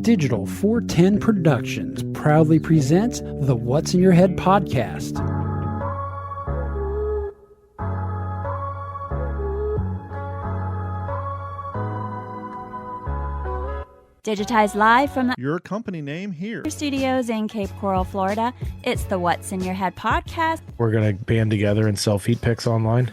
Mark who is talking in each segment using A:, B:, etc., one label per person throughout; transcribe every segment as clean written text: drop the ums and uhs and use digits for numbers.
A: Digital 410 Productions proudly presents the What's in Your Head podcast.
B: Digitized live from
C: your company name here.
B: Studios in Cape Coral, Florida. It's the What's in Your Head podcast.
D: We're going to band together and sell feet pics online.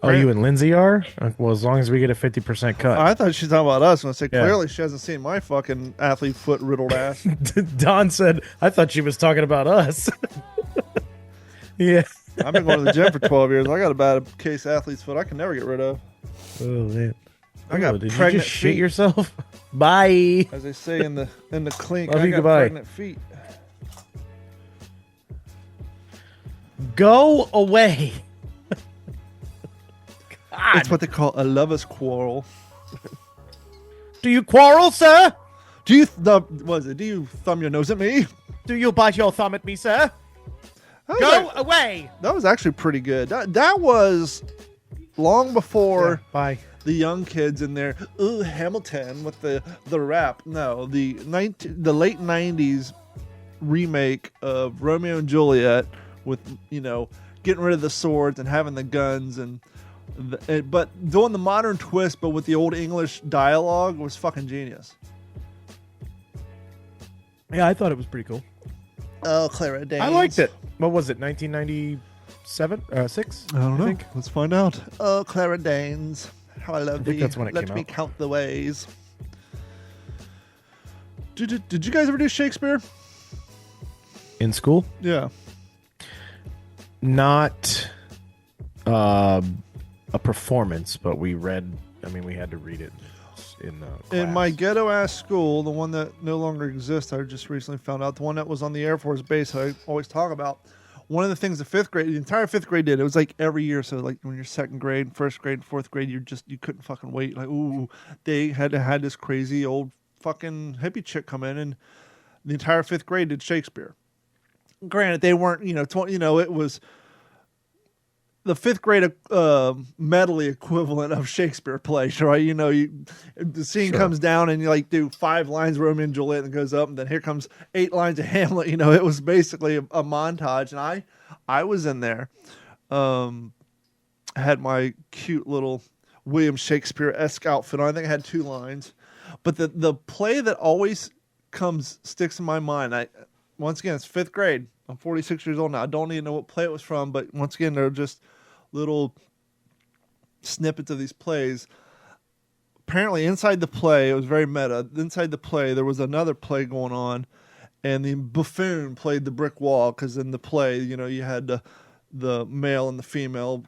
D: Oh, you and Lindsay are? Well, as long as we get a 50% cut.
C: I thought she was talking about us. When I said clearly she hasn't seen my fucking athlete foot riddled ass.
D: Don said, I thought she was talking about us. Yeah.
C: I've been going to the gym for 12 years. I got a bad case athlete's foot I can never get rid of.
D: Oh, man.
C: I got
D: did
C: pregnant
D: you just shit
C: feet.
D: Yourself? Bye.
C: As they say in the clink,
D: Love
C: I
D: you,
C: got
D: goodbye.
C: pregnant feet.
D: Go away. God.
C: It's what they call a lover's quarrel.
D: Do you quarrel, sir?
C: Do you do you thumb your nose at me?
D: Do you bite your thumb at me, sir? Go away.
C: That was actually pretty good. That was long before
D: Bye.
C: the young kids in there. Ooh, Hamilton with the rap. No, the late 90s remake of Romeo and Juliet with, getting rid of the swords and having the guns but doing the modern twist, but with the old English dialogue was fucking genius.
D: Yeah, I thought it was pretty cool.
C: Oh, Clara Danes.
D: I liked it. What was it, 1997? 6?
C: I don't know.
D: think.
C: Let's find out. Oh, Clara Danes. How I love thee.
D: That's when it
C: Let
D: came
C: me
D: out.
C: count the ways. Did you guys ever do Shakespeare?
D: In school?
C: Yeah.
D: Not a performance, but we read. We had to read it in class.
C: In my ghetto ass school, the one that no longer exists, I just recently found out, the one that was on the Air Force base I always talk about. One of the things the entire fifth grade did, it was like every year. So like when you're second grade, first grade, fourth grade, you couldn't fucking wait. Like, ooh, they had this crazy old fucking hippie chick come in, and the entire fifth grade did Shakespeare. Granted, they weren't, it was the fifth grade medley equivalent of Shakespeare plays, right? The scene comes down and you do 5 lines of Romeo and Juliet and it goes up, and then here comes 8 lines of Hamlet. It was basically a montage, and I was in there. I had my cute little William Shakespeare-esque outfit on. I think I had 2 lines, but the play that always sticks in my mind. Once again, it's fifth grade. I'm 46 years old now. I don't even know what play it was from, but once again, they're just little snippets of these plays. Apparently, inside the play, it was very meta. Inside the play, there was another play going on, and the buffoon played the brick wall, because in the play, you had the male and the female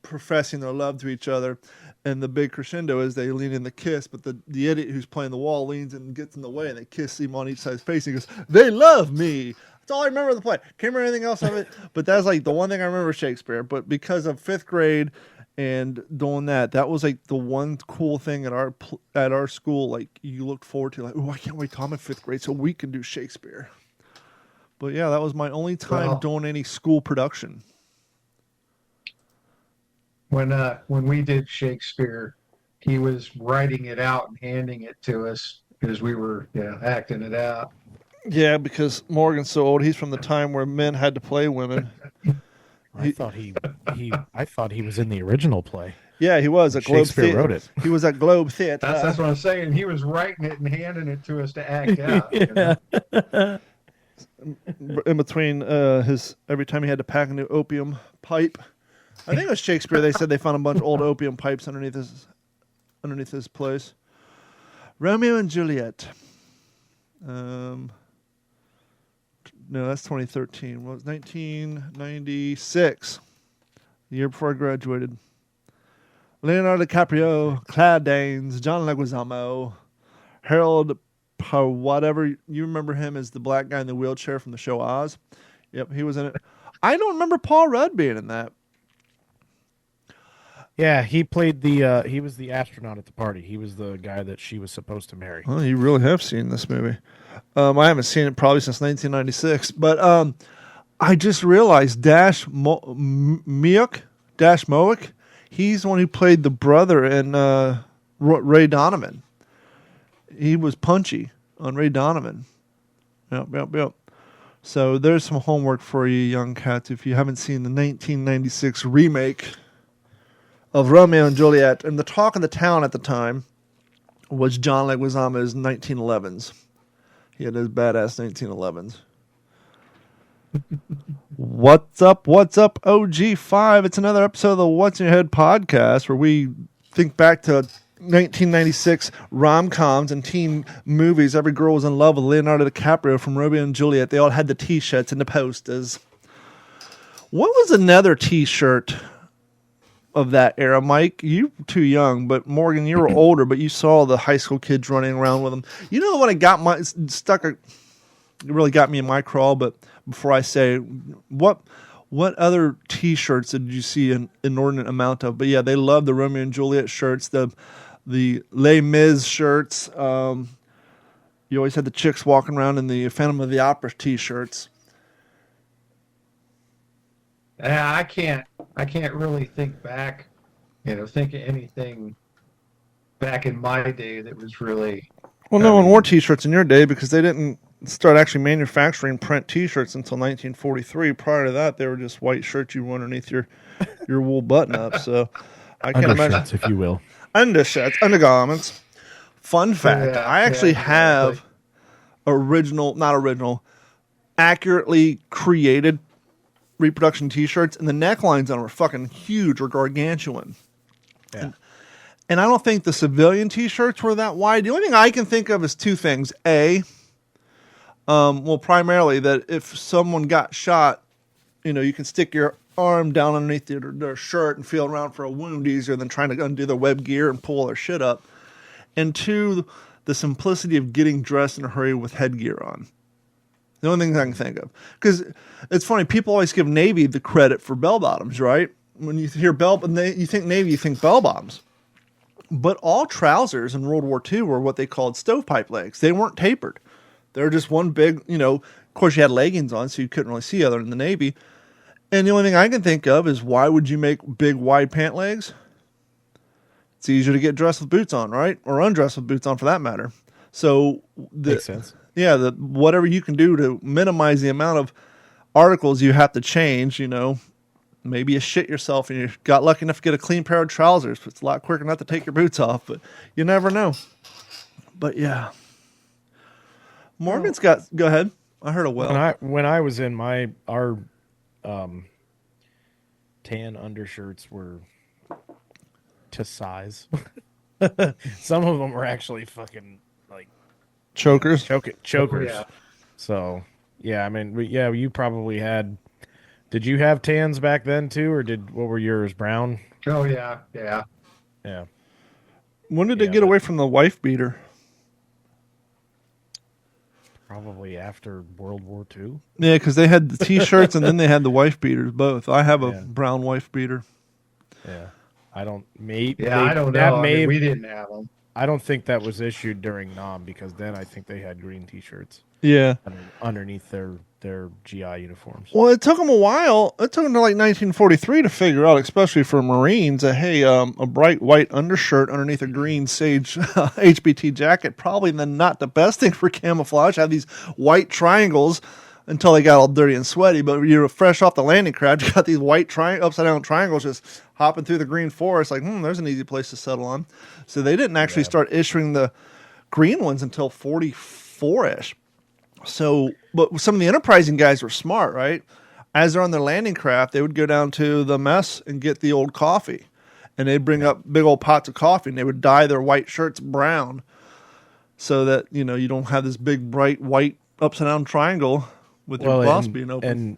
C: professing their love to each other, and the big crescendo is they lean in the kiss, but the idiot who's playing the wall leans in and gets in the way, and they kiss him on each side's face, and he goes, "They love me." That's all I remember of the play. Can't remember anything else of it, but that's like the one thing I remember Shakespeare. But because of fifth grade and doing that was like the one cool thing at our school. Like you looked forward to, like, oh, I can't wait till I'm in fifth grade so we can do Shakespeare. But yeah, that was my only time doing any school production.
E: When we did Shakespeare, he was writing it out and handing it to us because we were acting it out.
C: Yeah, because Morgan's so old. He's from the time where men had to play women.
D: I thought he was in the original play.
C: Yeah, he was at Globe
D: Shakespeare wrote it.
C: He was at Globe Theatre.
E: That's what I'm saying. He was writing it and handing it to us to act out.
C: In between every time he had to pack a new opium pipe. I think it was Shakespeare. They said they found a bunch of old opium pipes underneath his place. Romeo and Juliet. No, that's 2013. Well, it was 1996, the year before I graduated. Leonardo DiCaprio, Claire Danes, John Leguizamo, Harold, whatever. You remember him as the black guy in the wheelchair from the show Oz? Yep, he was in it. I don't remember Paul Rudd being in that.
D: Yeah, he played he was the astronaut at the party. He was the guy that she was supposed to marry.
C: Well, you really have seen this movie. I haven't seen it probably since 1996, but I just realized Dash Moak, he's the one who played the brother in Ray Donovan. He was Punchy on Ray Donovan. Yep. So there's some homework for you, young cats, if you haven't seen the 1996 remake of Romeo and Juliet. And the talk of the town at the time was John Leguizamo's 1911s. He had those badass 1911s. What's up, OG5? It's another episode of the What's in Your Head podcast where we think back to 1996 rom-coms and teen movies. Every girl was in love with Leonardo DiCaprio from Romeo and Juliet. They all had the T-shirts and the posters. What was another T-shirt of that era, Mike? You were too young, but Morgan, you were older, but you saw the high school kids running around with them. You know what? It really got me in my crawl, but before I say what other T-shirts did you see an inordinate amount of? But yeah, they loved the Romeo and Juliet shirts, the Les Mis shirts. You always had the chicks walking around in the Phantom of the Opera T-shirts.
E: I can't really think back, think of anything back in my day that was really.
C: Well, no one wore T-shirts in your day because they didn't start actually manufacturing print T-shirts until 1943. Prior to that, they were just white shirts you wore underneath your wool button-up. So I can't imagine.
D: Undershirts, if you will.
C: Undershirts, undergarments. Fun fact, I actually have accurately created reproduction T-shirts, and the necklines on them are fucking huge or gargantuan.
D: Yeah.
C: And I don't think the civilian T-shirts were that wide. The only thing I can think of is two things. Primarily that if someone got shot, you can stick your arm down underneath their shirt and feel around for a wound easier than trying to undo their web gear and pull their shit up. And two, the simplicity of getting dressed in a hurry with headgear on. The only thing I can think of. Because it's funny, people always give Navy the credit for bell bottoms, right? When you hear you think Navy, you think bell bottoms. But all trousers in World War II were what they called stovepipe legs. They weren't tapered. They were just one big, of course you had leggings on, so you couldn't really see other than the Navy. And the only thing I can think of is why would you make big, wide pant legs? It's easier to get dressed with boots on, right? Or undressed with boots on, for that matter. So
D: Makes sense.
C: Yeah, whatever you can do to minimize the amount of articles you have to change, maybe you shit yourself and you got lucky enough to get a clean pair of trousers. But it's a lot quicker not to take your boots off, but you never know. But yeah. Morgan's go ahead. I heard a well.
D: When I was in our tan undershirts were to size. Some of them were actually fucking like
C: chokers.
D: Chokers.
E: Yeah.
D: So yeah, I mean, you probably had. Did you have tans back then too, or what were yours? Brown?
E: Oh yeah.
D: Yeah.
C: When did they get away from the wife beater?
D: Probably after World War II.
C: Yeah, because they had the T-shirts and then they had the wife beaters both. I have a brown wife beater.
D: Yeah, I don't. I
E: don't know. We didn't have them.
D: I don't think that was issued during NOM because then I think they had green T-shirts.
C: Yeah,
D: underneath their GI uniforms.
C: Well, it took them a while. It took them to like 1943 to figure out, especially for Marines, a bright white undershirt underneath a green sage HBT jacket, probably not the best thing for camouflage. Have these white triangles until they got all dirty and sweaty. But you're fresh off the landing craft, you got these white upside down triangles just hopping through the green forest. Like, there's an easy place to settle on. So they didn't actually start issuing the green ones until 44-ish. So, but some of the enterprising guys were smart, right? As they're on their landing craft, they would go down to the mess and get the old coffee. And they'd bring up big old pots of coffee, and they would dye their white shirts brown so that, you don't have this big, bright, white, upside-down triangle with your gloss being open.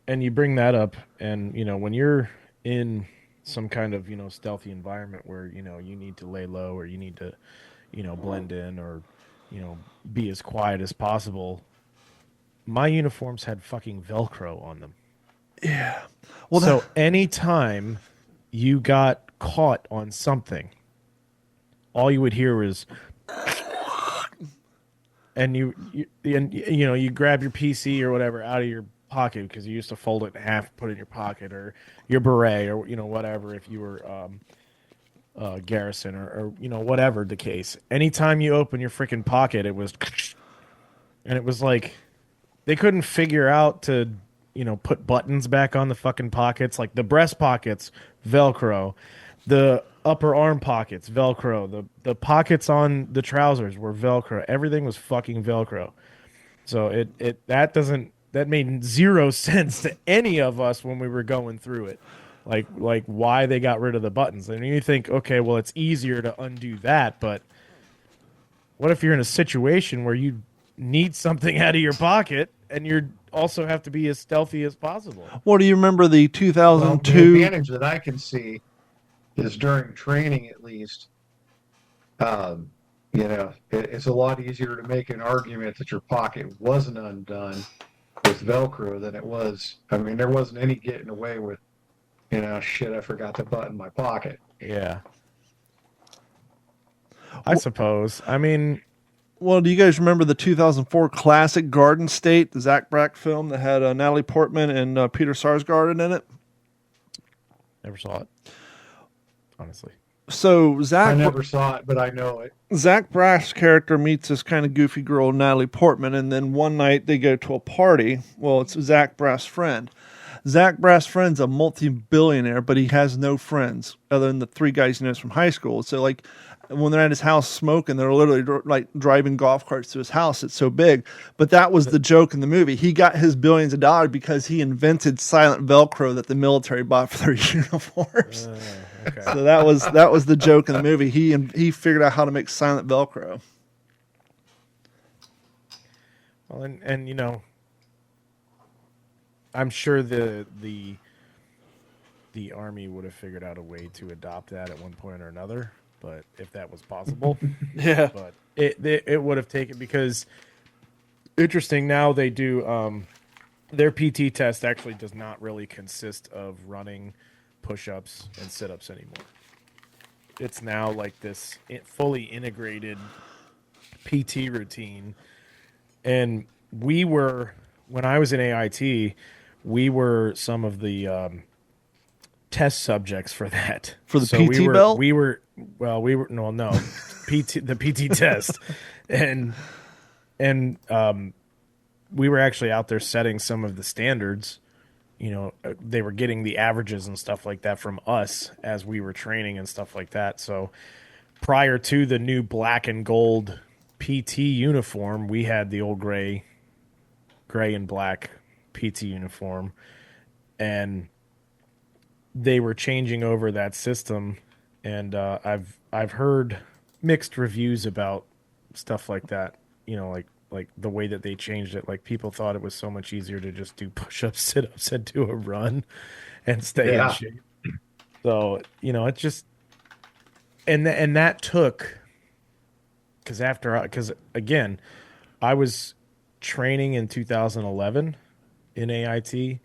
D: And you bring that up, and, when you're in some kind of, stealthy environment where, you need to lay low or you need to, blend in or be as quiet as possible. My uniforms had fucking Velcro on them.
C: Yeah.
D: Well, so anytime you got caught on something, all you would hear was, and you grab your PC or whatever out of your pocket because you used to fold it in half, put it in your pocket, or your beret, or whatever. If you were garrison or whatever the case. Anytime you open your freaking pocket, it was And it was like they couldn't figure out to, put buttons back on the fucking pockets, like the breast pockets, Velcro, the upper arm pockets, Velcro, the pockets on the trousers were Velcro. Everything was fucking Velcro. So that made zero sense to any of us when we were going through it. Like why they got rid of the buttons. And you think, okay, well, it's easier to undo that, but what if you're in a situation where you need something out of your pocket and you also have to be as stealthy as possible?
C: Well, do you remember the
E: Well,
C: 2002?
E: the advantage that I can see is during training, at least, it's a lot easier to make an argument that your pocket wasn't undone with Velcro than it was. I mean, there wasn't any getting away with, shit, I forgot to button my pocket.
D: Yeah. I suppose. I mean,
C: Well, do you guys remember the 2004 classic Garden State, the Zach Braff film that had Natalie Portman and Peter Sarsgaard in it?
D: never saw it. Honestly.
C: So
E: I never saw it, but I know it.
C: Zach Braff's character meets this kind of goofy girl, Natalie Portman, and then one night they go to a party. Well, it's Zach Braff's friend. Zach Braff's friend's a multi-billionaire, but he has no friends other than the three guys he knows from high school. So, like, when they're at his house smoking, they're literally like driving golf carts to his house. It's so big. But that was the joke in the movie. He got his billions of dollars because he invented silent Velcro that the military bought for their uniforms.
D: Okay.
C: So that was the joke in the movie. He figured out how to make silent Velcro.
D: Well, and I'm sure the Army would have figured out a way to adopt that at one point or another, but if that was possible.
C: Yeah.
D: But it would have taken, because interesting, now they do their PT test actually does not really consist of running, push-ups, and sit-ups anymore. It's now like this fully integrated PT routine. And when I was in AIT, we were some of the test subjects for that.
C: For the
D: So
C: PT belt?
D: We were the PT test. And we were actually out there setting some of the standards. They were getting the averages and stuff like that from us as we were training and stuff like that. So prior to the new black and gold PT uniform, we had the old gray and black PT uniform, and they were changing over that system. And I've heard mixed reviews about stuff like that. Like the way that they changed it. Like, people thought it was so much easier to just do push-ups, sit-ups, and do a run and stay in shape. So, it just, and that took, because again, I was training in 2011 in AIT,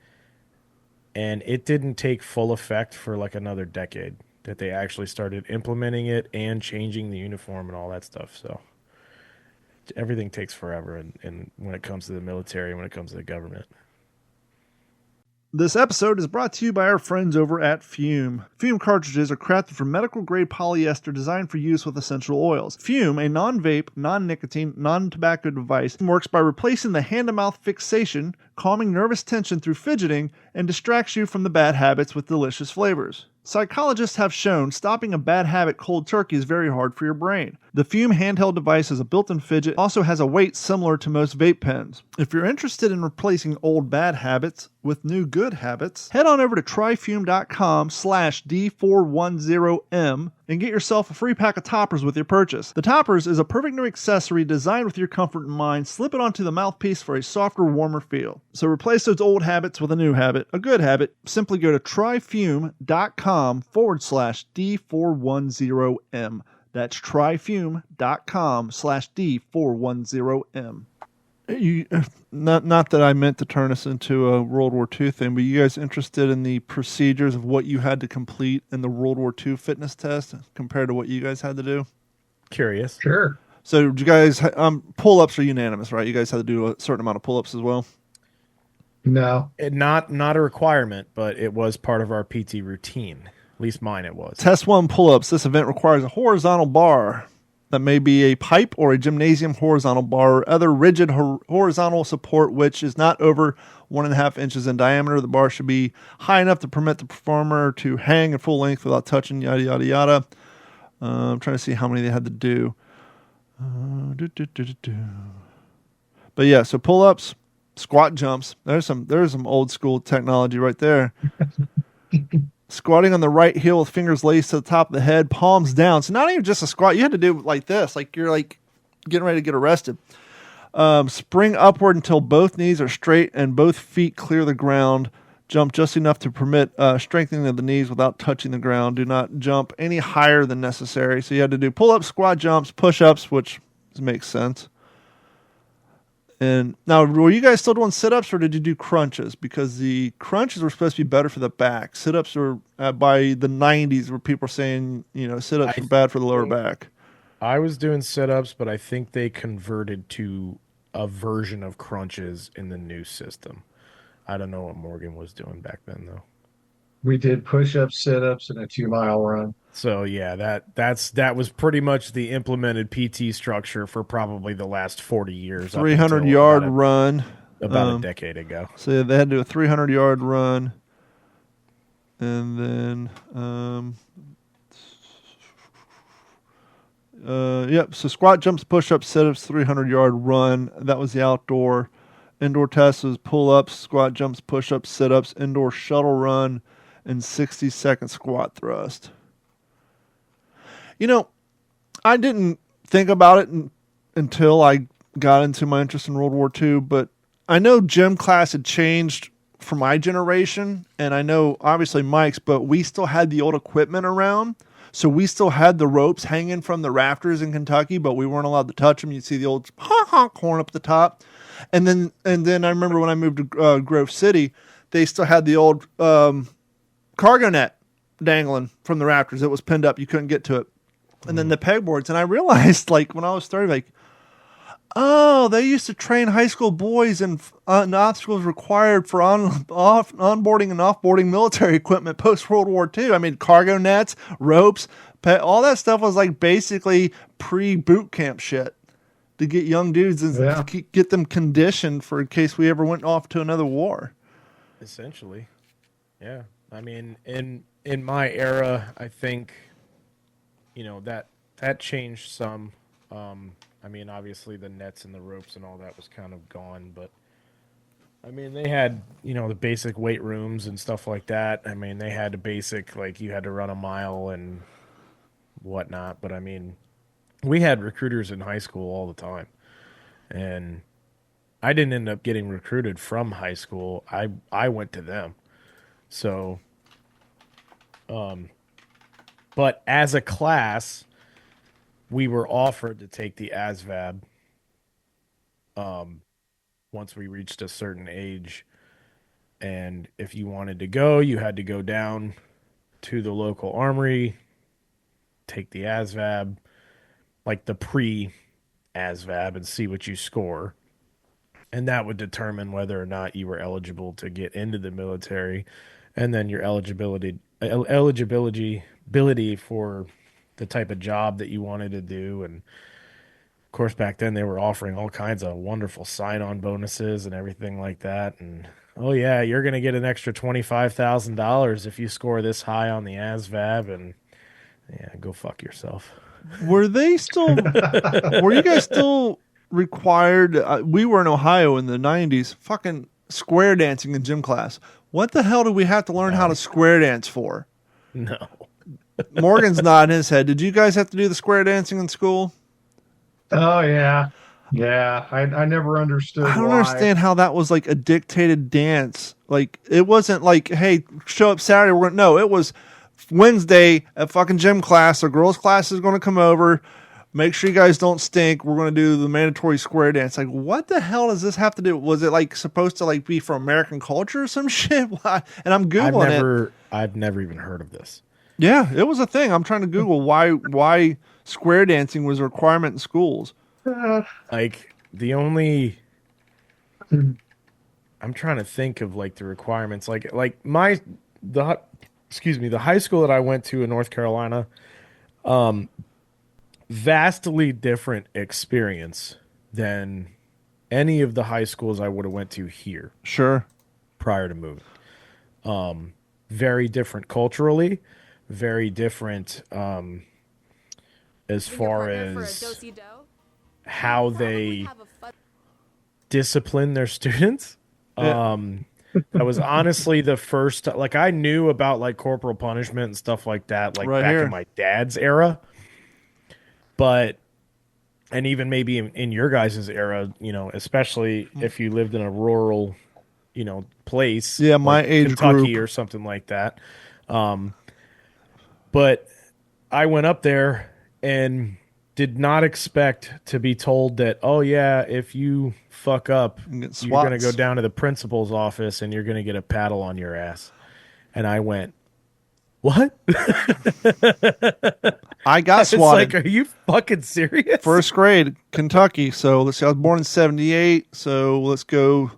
D: and it didn't take full effect for like another decade that they actually started implementing it and changing the uniform and all that stuff. So everything takes forever, and when it comes to the military, when it comes to the government.
C: This episode is brought to you by our friends over at Fume. Fume cartridges are crafted from medical-grade polyester designed for use with essential oils. Fume, a non-vape, non-nicotine, non-tobacco device, works by replacing the hand-to-mouth fixation, calming nervous tension through fidgeting, and distracts you from the bad habits with delicious flavors. Psychologists have shown stopping a bad habit cold turkey is very hard for your brain. The Fume handheld device has a built-in fidget, also has a weight similar to most vape pens. If you're interested in replacing old bad habits with new good habits, head on over to tryfume.com/D410M and get yourself a free pack of toppers with your purchase. The toppers is a perfect new accessory designed with your comfort in mind. Slip it onto the mouthpiece for a softer, warmer feel. So replace those old habits with a new habit, a good habit. Simply go to tryfume.com/D410M. That's tryfume.com/D410M. Not that I meant to turn us into a World War II thing, but you guys interested in the procedures of what you had to complete in the World War II fitness test compared to what you guys had to do?
D: Curious.
E: Sure.
C: So did you guys, pull-ups are unanimous, right? You guys had to do a certain amount of pull-ups as well?
E: No.
D: Not a requirement, but it was part of our PT routine. At least mine it was.
C: Test 1 pull-ups. This event requires a horizontal bar that may be a pipe or a gymnasium horizontal bar or other rigid horizontal support which is not over 1.5 inches in diameter. The bar should be high enough to permit the performer to hang at full length without touching, yada, yada, yada. I'm trying to see how many they had to do. But yeah, so pull-ups, squat jumps. There's some old school technology right there. Squatting on the right heel with fingers laced to the top of the head, palms down. So not even just a squat. You had to do it like this, like you're like getting ready to get arrested. Spring upward until both knees are straight and both feet clear the ground. Jump just enough to permit strengthening of the knees without touching the ground. Do not jump any higher than necessary. So you had to do pull-ups, squat jumps, push-ups, which makes sense. And now, were you guys still doing sit-ups or did you do crunches? Because the crunches were supposed to be better for the back. Sit-ups were by the 90s where people were saying, sit-ups were bad for the lower back.
D: I was doing sit-ups, but I think they converted to a version of crunches in the new system. I don't know what Morgan was doing back then, though.
E: We did push-ups, sit-ups, and a 2-mile run.
D: So yeah, that was pretty much the implemented PT structure for probably the last 40 years.
C: 300-yard run.
D: About a decade ago.
C: So yeah, they had to do a 300-yard run. And then, so squat jumps, push-ups, sit-ups, 300-yard run. That was the outdoor. Indoor test was pull-ups, squat jumps, push-ups, sit-ups, indoor shuttle run, and 60-second squat thrust. I didn't think about it until I got into my interest in World War II, but I know gym class had changed for my generation, and I know obviously Mike's, but we still had the old equipment around. So we still had the ropes hanging from the rafters in Kentucky, but we weren't allowed to touch them. You'd see the old honk horn up at the top. And then I remember when I moved to Grove City, they still had the old cargo net dangling from the rafters. It was pinned up. You couldn't get to it. And then the pegboards. And I realized, when I was 30, oh, they used to train high school boys and obstacles required for onboarding and offboarding military equipment post-World War II. I mean, cargo nets, ropes, all that stuff was basically pre-boot camp shit to get young dudes and get them conditioned for in case we ever went off to another war.
D: Essentially. Yeah. I mean, in my era, I think, that changed some. I mean, obviously the nets and the ropes and all that was kind of gone, but I mean, they had, the basic weight rooms and stuff like that. I mean, they had a basic, you had to run a mile and whatnot, but I mean, we had recruiters in high school all the time, and I didn't end up getting recruited from high school. I went to them. So, but as a class, we were offered to take the ASVAB once we reached a certain age. And if you wanted to go, you had to go down to the local armory, take the ASVAB, the pre-ASVAB, and see what you score. And that would determine whether or not you were eligible to get into the military, and then your eligibility for the type of job that you wanted to do. And of course, back then they were offering all kinds of wonderful sign-on bonuses and everything like that. And oh yeah, you're going to get an extra $25,000 if you score this high on the ASVAB. And yeah, go fuck yourself.
C: Were you guys still required? We were in Ohio in the 90s, fucking square dancing in gym class. What the hell do we have to learn how to square dance for?
D: No.
C: Morgan's nodding his head. Did you guys have to do the square dancing in school?
E: Oh, yeah. Yeah. I never understood
C: I don't
E: why.
C: understand how that was a dictated dance. It wasn't hey, show up Saturday. No, it was Wednesday at fucking gym class. The girls' class is going to come over. Make sure you guys don't stink. We're going to do the mandatory square dance. What the hell does this have to do? Was it supposed to be for American culture or some shit? Why? And I'm Googling it.
D: I've never even heard of this.
C: Yeah, it was a thing. I'm trying to Google why square dancing was a requirement in schools.
D: The only, I'm trying to think of the requirements. The high school that I went to in North Carolina, vastly different experience than any of the high schools I would have went to here
C: Sure.
D: prior to moving. Very different culturally, very different as far as how they discipline their students.
C: Yeah.
D: That was honestly the first, like, I knew about like corporal punishment and stuff like that, like
C: Right
D: back
C: here.
D: in my dad's era. But, and even maybe in your guys' era, you know, especially if you lived in a rural, you know, place.
C: Yeah, my
D: like
C: age
D: Kentucky
C: group.
D: or something like that. But I went up there and did not expect to be told that, oh yeah, if you fuck up,
C: You get
D: you're going to go
C: swats.
D: down to the principal's office and you're going to get a paddle on your ass. And I went, what?
C: I got
D: It's
C: swatted.
D: like, are you fucking serious?
C: First grade, Kentucky. So let's see, I was born in 78. So let's go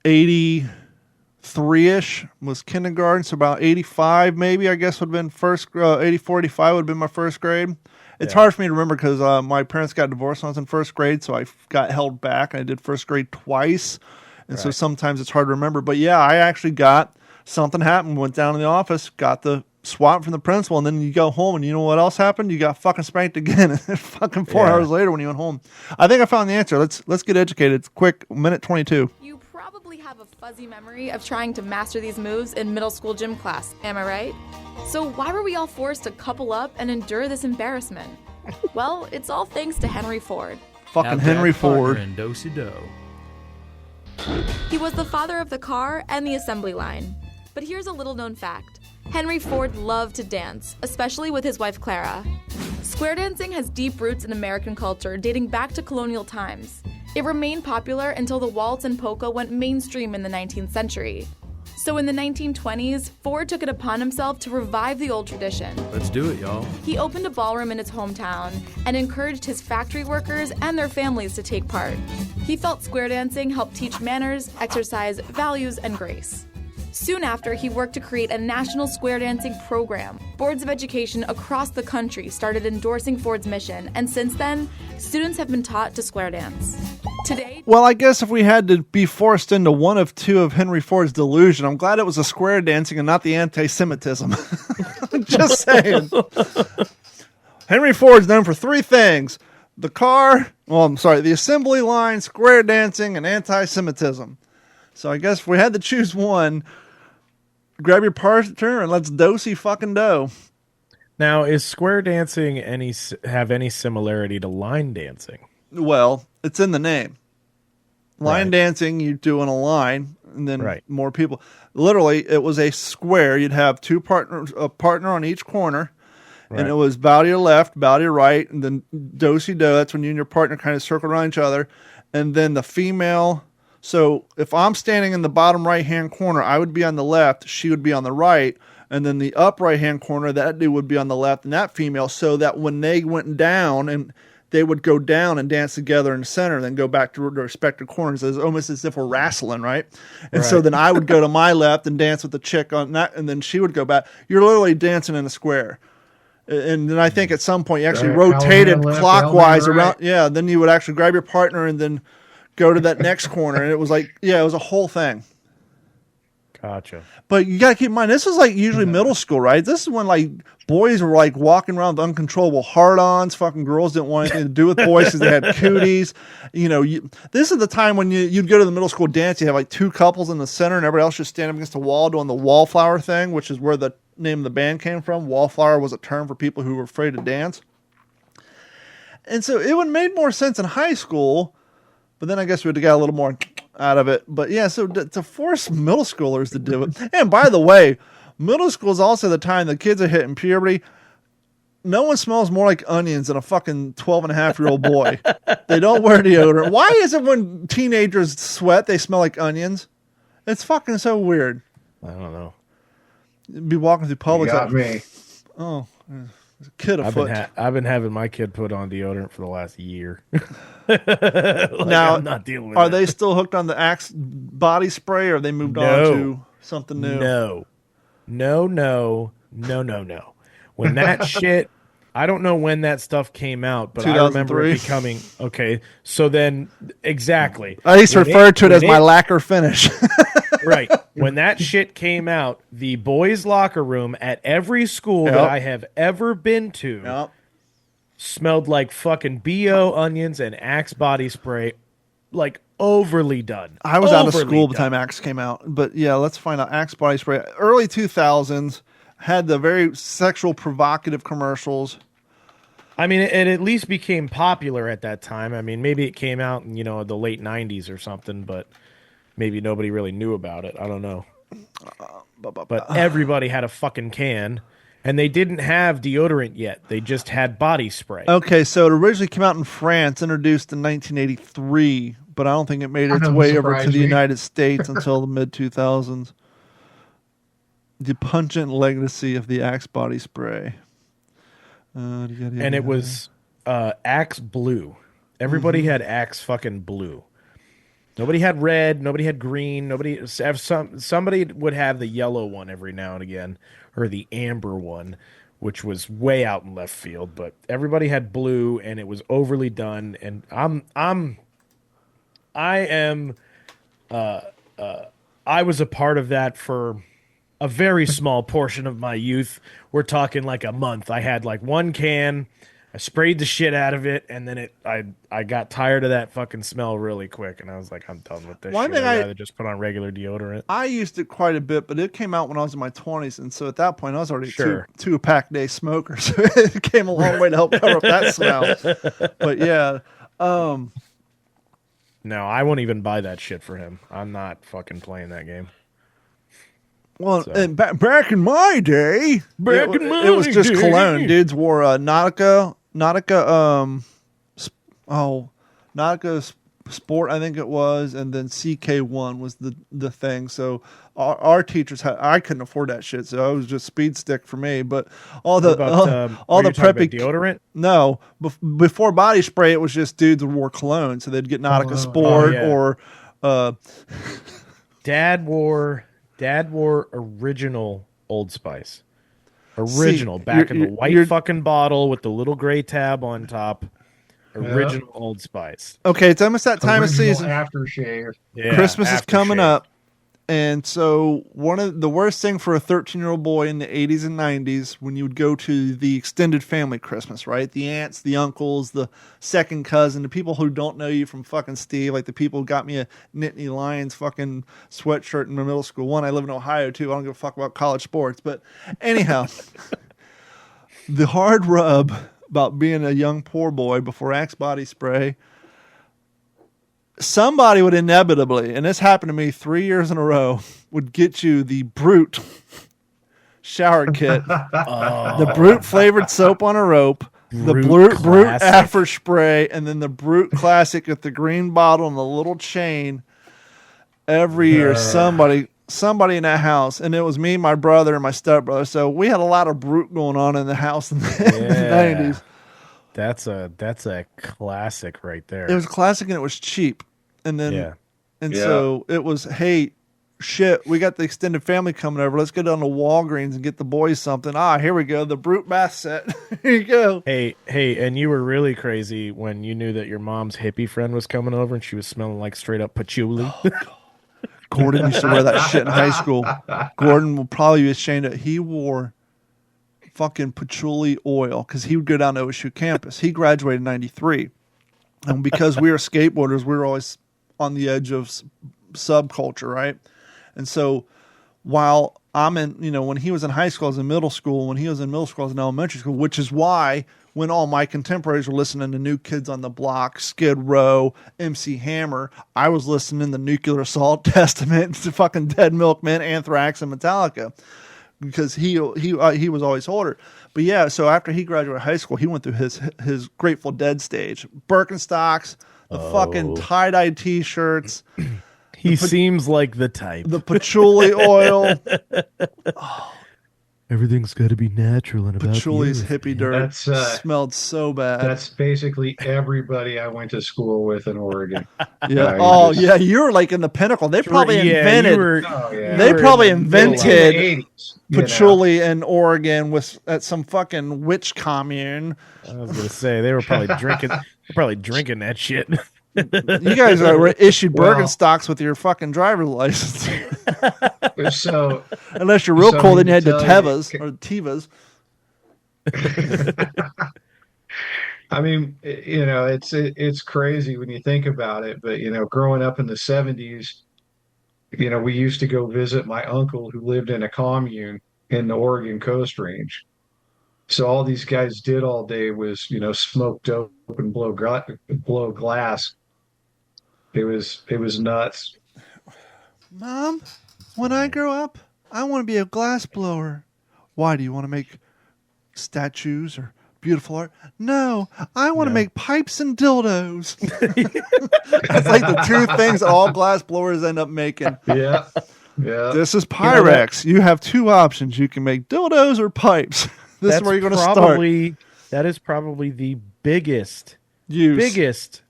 C: 83-ish was kindergarten. So about 85 maybe, I guess, would have been first, 84, 85 would have been my first grade. It's hard for me to remember because my parents got divorced when I was in first grade. So I got held back. I did first grade twice. And so sometimes it's hard to remember. But yeah, I actually got something happened, went down in the office, got the swat from the principal, and then you go home, and you know what else happened? You got fucking spanked again. Fucking 4
D: Yeah.
C: hours later when you went home. I think I found the answer. Let's get educated. It's quick, minute 22.
F: You probably have a fuzzy memory of trying to master these moves in middle school gym class, am I right? So why were we all forced to couple up and endure this embarrassment? Well, it's all thanks to Henry Ford.
C: Fucking Henry Ford.
G: And do-si-do.
F: He was the father of the car and the assembly line. But here's a little known fact. Henry Ford loved to dance, especially with his wife Clara. Square dancing has deep roots in American culture dating back to colonial times. It remained popular until the waltz and polka went mainstream in the 19th century. So in the 1920s, Ford took it upon himself to revive the old tradition.
G: Let's do it, y'all.
F: He opened a ballroom in his hometown and encouraged his factory workers and their families to take part. He felt square dancing helped teach manners, exercise, values, and grace. Soon after, he worked to create a national square dancing program. Boards of education across the country started endorsing Ford's mission, and since then, students have been taught to square dance. Today,
C: Well, I guess if we had to be forced into one of two of Henry Ford's delusion, I'm glad it was the square dancing and not the anti-Semitism. Just saying. Henry Ford's known for three things. The assembly line, square dancing, and anti-Semitism. So I guess if we had to choose one, grab your partner and let's do-si fucking do.
D: Now, is square dancing have any similarity to line dancing?
C: Well, it's in the name. Line
D: Right.
C: dancing, you do in a line, and then
D: Right.
C: more people. Literally, it was a square. You'd have two partners, a partner on each corner, and
D: Right.
C: it was bow to your left, bow to your right, and then do-si-do. That's when you and your partner kind of circle around each other, and then the female. So if I'm standing in the bottom right-hand corner, I would be on the left, she would be on the right, and then the up right-hand corner, that dude would be on the left, and that female, so that when they went down, and they would go down and dance together in the center, then go back to their respective corners. It's almost as if we're wrestling, right? And so
D: Right.
C: then I would go to my left and dance with the chick on that, and then she would go back. You're literally dancing in a square. And then I think at some point you actually
E: Right.
C: rotated
E: Allemande left,
C: clockwise
E: Allemande
C: around.
E: right.
C: Yeah, then you would actually grab your partner and then go to that next corner. And it was like, yeah, it was a whole thing.
D: Gotcha.
C: But you got to keep in mind, this is like usually middle school, right? This is when like boys were like walking around with uncontrollable hard-ons. Fucking girls didn't want anything to do with boys because they had cooties. You know, this is the time when you'd go to the middle school dance. You have like two couples in the center and everybody else just standing against the wall doing the wallflower thing, which is where the name of the band came from. Wallflower was a term for people who were afraid to dance. And so it would make more sense in high school, but then I guess we would have got a little more out of it. But yeah, so to force middle schoolers to do it. And by the way, middle school is also the time the kids are hitting puberty. No one smells more like onions than a fucking 12-and-a-half-year-old boy. They don't wear deodorant. Why is it when teenagers sweat, they smell like onions? It's fucking so weird.
D: I don't know.
C: Be walking through
E: You
C: Publix.
E: got
C: Like,
E: me.
C: oh, there's a kid
D: I've
C: afoot.
D: been having my kid put on deodorant for the last year. Like,
C: Now,
D: I'm not dealing with
C: Are
D: it.
C: they still hooked on the Axe body spray, or have they moved on
D: No.
C: to something new?
D: No. When that shit, I don't know when that stuff came out, but I remember it
C: 2003.
D: becoming okay. So then, exactly.
C: I used to
D: When
C: refer to it
D: when
C: as my lacquer finish.
D: Right. When that shit came out, the boys' locker room at every school that
C: Yep.
D: I have ever been to
C: Yep.
D: smelled like fucking BO onions and Axe body spray, like overly done.
C: I was out of
D: Overly
C: school by the
D: done.
C: time Axe came out. But yeah, let's find out. Axe body spray. Early 2000s had the very sexual provocative commercials.
D: I mean, it at least became popular at that time. I mean, maybe it came out in, the late 90s or something, but maybe nobody really knew about it. I don't know. But everybody had a fucking can, and they didn't have deodorant yet. They just had body spray.
C: Okay, so it originally came out in France, introduced in 1983, but I don't think it made its
E: Doesn't
C: way over to
E: surprise
C: the
E: me.
C: United States until the mid 2000s. The pungent legacy of the Axe body spray.
D: And it was Axe Blue. Everybody had Axe fucking blue. Nobody had red. Nobody had green. Somebody would have the yellow one every now and again, or the amber one, which was way out in left field. But everybody had blue, and it was overly done. And I was a part of that for a very small portion of my youth. We're talking like a month. I had like one can. I sprayed the shit out of it, and then I got tired of that fucking smell really quick, and I was like, I'm done with this
C: One
D: shit.
C: thing
D: I'd rather just put on regular deodorant.
C: I used it quite a bit, but it came out when I was in my 20s, and so at that point I was already
D: Sure.
C: two pack day smoker, so it came a long way to help cover up that smell. But yeah,
D: No, I won't even buy that shit for him. I'm not fucking playing that game.
C: well,
D: So.
C: and back in my day, it was just cologne. Dudes wore Nautica, Nautica Sport, I think it was, and then CK1 was the thing. So our teachers I couldn't afford that shit, so it was just Speed Stick for me. But all the all the preppy
D: deodorant.
C: No, before body spray, it was just dudes who wore cologne, so they'd get Nautica Sport
D: yeah.
C: or
D: Dad wore original Old Spice. Original, back in the white fucking bottle with the little gray tab on top. Original Old Spice.
C: Okay, it's almost that time of
E: Original
C: season.
E: aftershave.
D: Yeah,
C: Christmas is coming
D: aftershave.
C: up. And so one of the worst thing for a 13-year-old boy in the 80s and 90s when you would go to the extended family Christmas, right? The aunts, the uncles, the second cousin, the people who don't know you from fucking Steve, like the people who got me a Nittany Lions fucking sweatshirt in my middle school. One, I live in Ohio too. I don't give a fuck about college sports. But anyhow, the hard rub about being a young poor boy before Axe body spray, somebody would inevitably, and this happened to me 3 years in a row, would get you the Brute shower kit, the Brute flavored soap on a rope, the Brute
D: Classic.
C: After spray, and then the Brute Classic with the green bottle and the little chain. Every year, somebody in that house, and it was me, my brother, and my stepbrother. So we had a lot of Brute going on in the house in the 90s.
D: That's a classic right there.
C: It was classic and it was cheap. And then,
D: Yeah.
C: so it was, hey, shit, we got the extended family coming over. Let's go down to Walgreens and get the boys something. Here we go. The Brute bath set. Here you go.
D: Hey, and you were really crazy when you knew that your mom's hippie friend was coming over and she was smelling like straight up patchouli.
C: Gordon used to wear that shit in high school. Gordon will probably be ashamed that he wore fucking patchouli oil because he would go down to OSU campus. He graduated in 93. And because we were skateboarders, we were always on the edge of subculture, right? And so while I'm in, when he was in high school, I was in middle school. When he was in middle school, I was in elementary school, which is why when all my contemporaries were listening to New Kids on the Block, Skid Row, MC Hammer, I was listening to Nuclear Assault, Testament, to fucking Dead Milkmen, Anthrax, and Metallica. Because he was always older. But yeah, so after he graduated high school, he went through his Grateful Dead stage. Birkenstocks, the fucking tie-dye T-shirts.
D: He seems like the type.
C: The patchouli oil.
D: Everything's got to be natural and about
C: Patchouli's
D: you.
C: hippie dirt smelled so bad.
E: That's basically everybody I went to school with in Oregon.
C: Yeah. You were like in the pinnacle. They probably invented.
E: Oh, yeah.
C: They
D: were
C: probably
D: in the middle of
C: invented.
E: In the 80s.
C: patchouli in Oregon at some fucking witch commune.
D: I was gonna say they were probably drinking that shit.
C: You guys are issued
E: Well-
C: Birkenstocks with your fucking driver's license.
E: So
C: Unless you're real
E: So I
C: cool,
E: mean
C: then you had
E: to
C: the
E: tell you-
C: Tevas or Tivas.
E: I mean, it's crazy when you think about it, but growing up in the 70s, we used to go visit my uncle who lived in a commune in the Oregon Coast Range. So all these guys did all day was, smoke dope and blow glass. It was nuts.
C: Mom, when I grow up, I want to be a glass blower. Why do you want to make statues or beautiful art? No, I want to make pipes and dildos. That's like the two things all glass blowers end up making.
E: Yeah. Yeah.
C: This is Pyrex. You have two options. You can make dildos or pipes. This is where you're going to start.
D: That is probably the biggest
C: Use.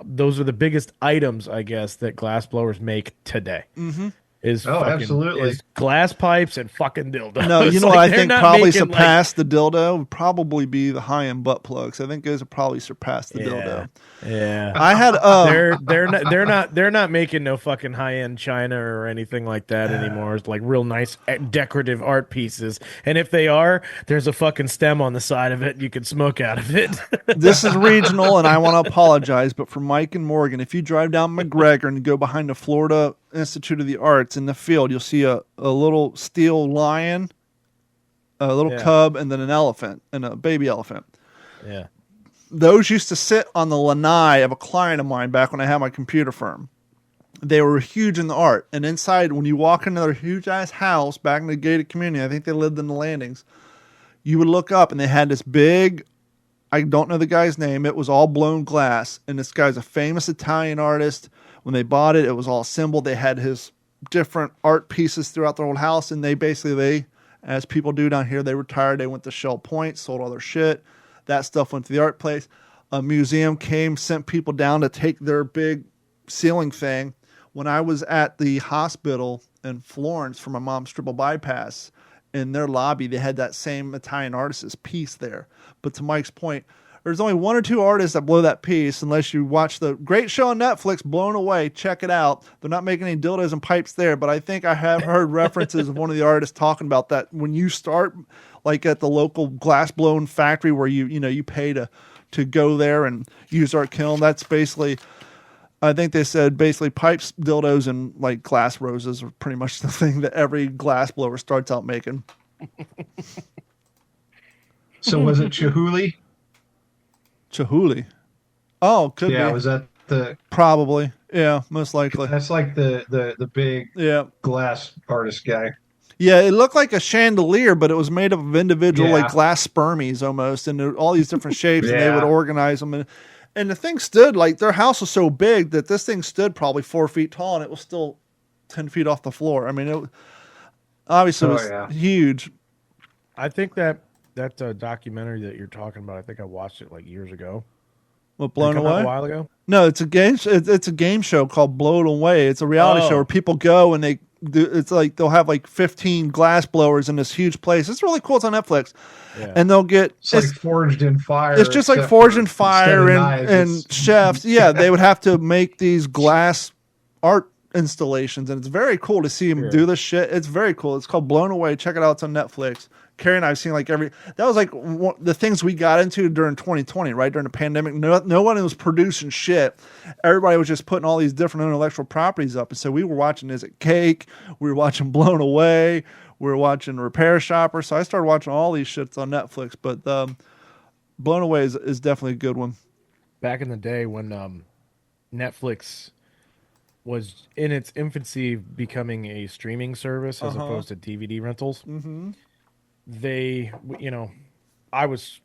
D: Those are the biggest items, I guess, that glass blowers make today.
C: Mm-hmm.
E: Absolutely.
D: Is glass pipes and fucking dildos.
C: No, you know
D: Like,
C: what I
D: they're
C: think
D: not
C: probably
D: making,
C: surpassed the dildo would probably be the high-end butt plugs. I think those would probably surpass the
D: Yeah.
C: dildo.
D: Yeah.
C: I had
D: they're not making no fucking high end china or anything like that anymore. It's like real nice decorative art pieces. And if they are, there's a fucking stem on the side of it. You can smoke out of it.
C: this is regional, and I want to apologize, but for Mike and Morgan, if you drive down McGregor and go behind the Florida Institute of the Arts in the field, you'll see a little steel lion, a little cub, and then an elephant and a baby elephant.
D: Yeah.
C: Those used to sit on the lanai of a client of mine back when I had my computer firm. They were huge in the art. And inside, when you walk into their huge-ass house back in the gated community, I think they lived in the landings, you would look up and they had this big, I don't know the guy's name, it was all blown glass. And this guy's a famous Italian artist. When they bought it, it was all assembled. They had his different art pieces throughout their whole house. And they, as people do down here, they retired. They went to Shell Point, sold all their shit. That stuff went to the art place. A museum came, sent people down to take their big ceiling thing. When I was at the hospital in Florence for my mom's triple bypass, in their lobby, they had that same Italian artist's piece there. But to Mike's point, there's only one or two artists that blow that piece, unless you watch the great show on Netflix, Blown Away. Check it out. They're not making any dildos and pipes there, but I think I have heard references of one of the artists talking about that. When you start, like at the local glass blown factory where you pay to go there and use our kiln, that's basically, I think they said basically pipes, dildos, and like glass roses are pretty much the thing that every glass blower starts out making.
E: So was it Chihuly?
C: Chihuly. Oh, could be.
E: Yeah, was that the
C: Probably. Yeah, most likely.
E: that's like the big
C: Yeah.
E: glass artist guy.
C: Yeah, it looked like a chandelier, but it was made up of individual
E: Yeah.
C: like glass spermies almost, and all these different shapes, and they
E: Yeah.
C: would organize them. And the thing stood, like their house was so big that this thing stood probably 4 feet tall, and it was still 10 feet off the floor. I mean, it obviously was huge.
D: I think that documentary that you're talking about, I think I watched it like years ago.
C: What, Blown
D: Did it come out
C: Away?
D: a while ago.
C: No, it's a game. It's a game show called Blown Away. It's a reality show where people go and they do. It's like they'll have like 15 glass blowers in this huge place. It's really cool. It's on Netflix, and they'll get.
E: It's like Forged in Fire.
C: It's just like
E: except
C: Forged
E: for
C: in Fire
E: instead of knives,
C: and
E: it's-
C: chefs. Yeah, they would have to make these glass art installations, and it's very cool to see them do this shit. It's very cool. It's called Blown Away. Check it out. It's on Netflix. Carrie and I've seen like that was like the things we got into during 2020, right? During the pandemic. No one was producing shit. Everybody was just putting all these different intellectual properties up. And so we were watching Is It Cake? We were watching Blown Away. We were watching Repair Shopper. So I started watching all these shits on Netflix. But Blown Away is definitely a good one.
D: Back in the day when Netflix was in its infancy becoming a streaming service as opposed to DVD rentals.
C: Mm-hmm.
D: I was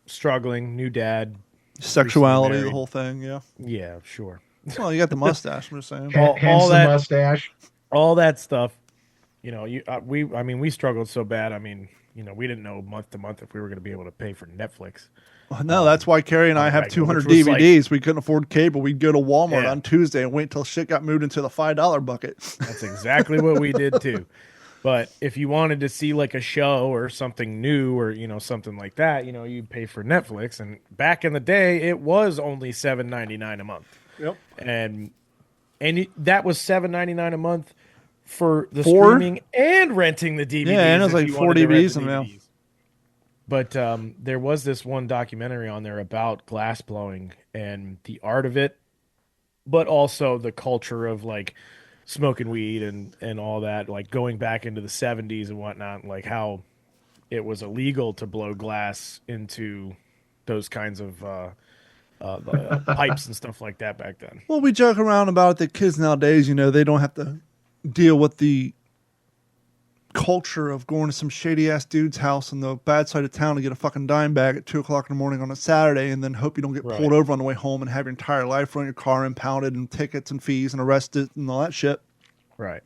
D: struggling, new dad.
C: Sexuality,
D: married.
C: the whole thing. Yeah.
D: Yeah, sure.
C: Well, you got the mustache. I'm just saying.
E: Hence the
D: that-
E: mustache.
D: All that stuff. We struggled so bad. I mean, we didn't know month to month if we were going to be able to pay for Netflix.
C: No, that's why Carrie and I have
D: regular,
C: 200
D: which was like-
C: DVDs. We couldn't afford cable. We'd go to Walmart
D: Yeah.
C: on Tuesday and wait till shit got moved into the $5 bucket.
D: That's exactly what we did too. But if you wanted to see like a show or something new or something like that, you'd pay for Netflix. And back in the day, it was only $7.99 a month.
C: Yep.
D: And that was $7.99 a month for the
C: Four?
D: streaming and renting the DVDs.
C: Yeah, and it was
D: if
C: like
D: you
C: 4
D: wanted to rent
C: DVDs
D: the
C: in there.
D: DVDs. But there was this one documentary on there about glass blowing and the art of it, but also the culture of like smoking weed and all that, like going back into the 70s and whatnot, like how it was illegal to blow glass into those kinds of pipes and stuff like that back then.
C: Well, we joke around about it that kids nowadays, they don't have to deal with the culture of going to some shady ass dude's house on the bad side of town to get a fucking dime bag at 2:00 in the morning on a Saturday, and then hope you don't get pulled over on the way home and have your entire life run your car impounded and tickets and fees and arrested and all that shit.
D: Right.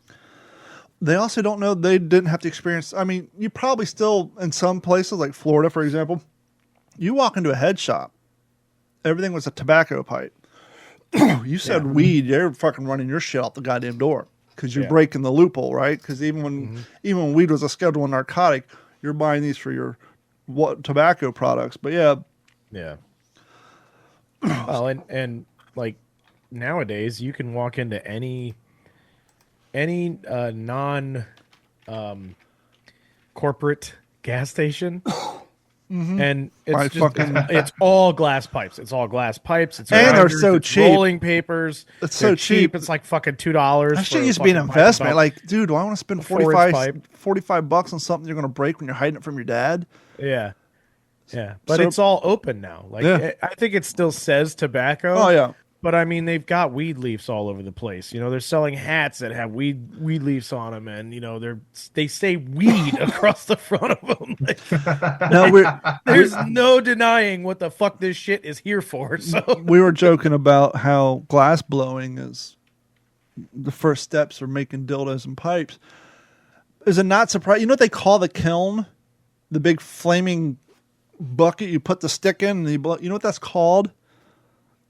C: They also don't know they didn't have to experience. I mean, you probably still in some places like Florida, for example, you walk into a head shop, everything was a tobacco pipe. You said weed, they're fucking running your shit out the goddamn door. Because you're breaking the loophole, right? Because even when weed was a scheduled narcotic, you're buying these for your tobacco products. But
D: yeah. Well, and like nowadays, you can walk into any non corporate gas station. And it's it's all glass pipes. It's all glass pipes. It's
C: and they're so
D: it's
C: cheap.
D: rolling papers.
C: It's so cheap.
D: It's like fucking $2.
C: That shit used to be an investment. Like, dude, do I want to spend $45 on something you're going to break when you're hiding it from your dad?
D: Yeah. Yeah. But
C: So-
D: it's all open now. Like, I think it still says tobacco.
C: Oh, yeah.
D: But I mean, they've got weed leaves all over the place. They're selling hats that have weed leaves on them, and they say weed across the front of them.
C: No,
D: There's no denying what the fuck this shit is here for. So
C: we were joking about how glass blowing is the first steps are making dildos and pipes. Is it not surprising? You know what they call the kiln? The big flaming bucket you put the stick in and you blow. You know what that's called?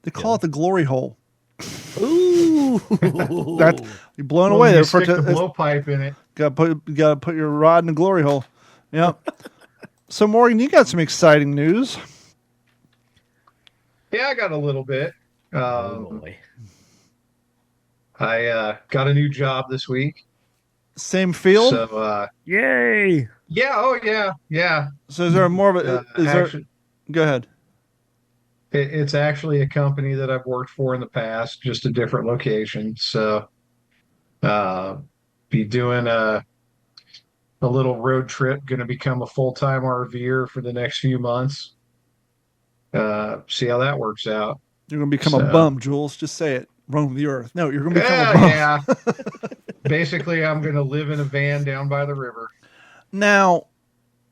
C: They call it the glory hole.
D: ooh,
C: That's you're blown
E: Well,
C: away
E: you
C: there.
E: stick the blowpipe in it.
C: Gotta put your rod in the glory hole. Yep. So Morgan, you got some exciting news.
E: Yeah, I got a little bit.
D: boy.
E: I got a new job this week.
C: Same field.
E: So,
D: Yay!
E: yeah, oh yeah, yeah.
C: So is there more of a? Is there?
E: Actually,
C: Go ahead.
E: it's actually a company that I've worked for in the past, just a different location. So, be doing a little road trip. Going to become a full-time RVer for the next few months. See how that works out.
C: You're gonna become a bum, Jules. Just say it. Roam the earth. No, you're gonna become a
E: Yeah,
C: bum.
E: yeah. Basically, I'm going to live in a van down by the river.
C: Now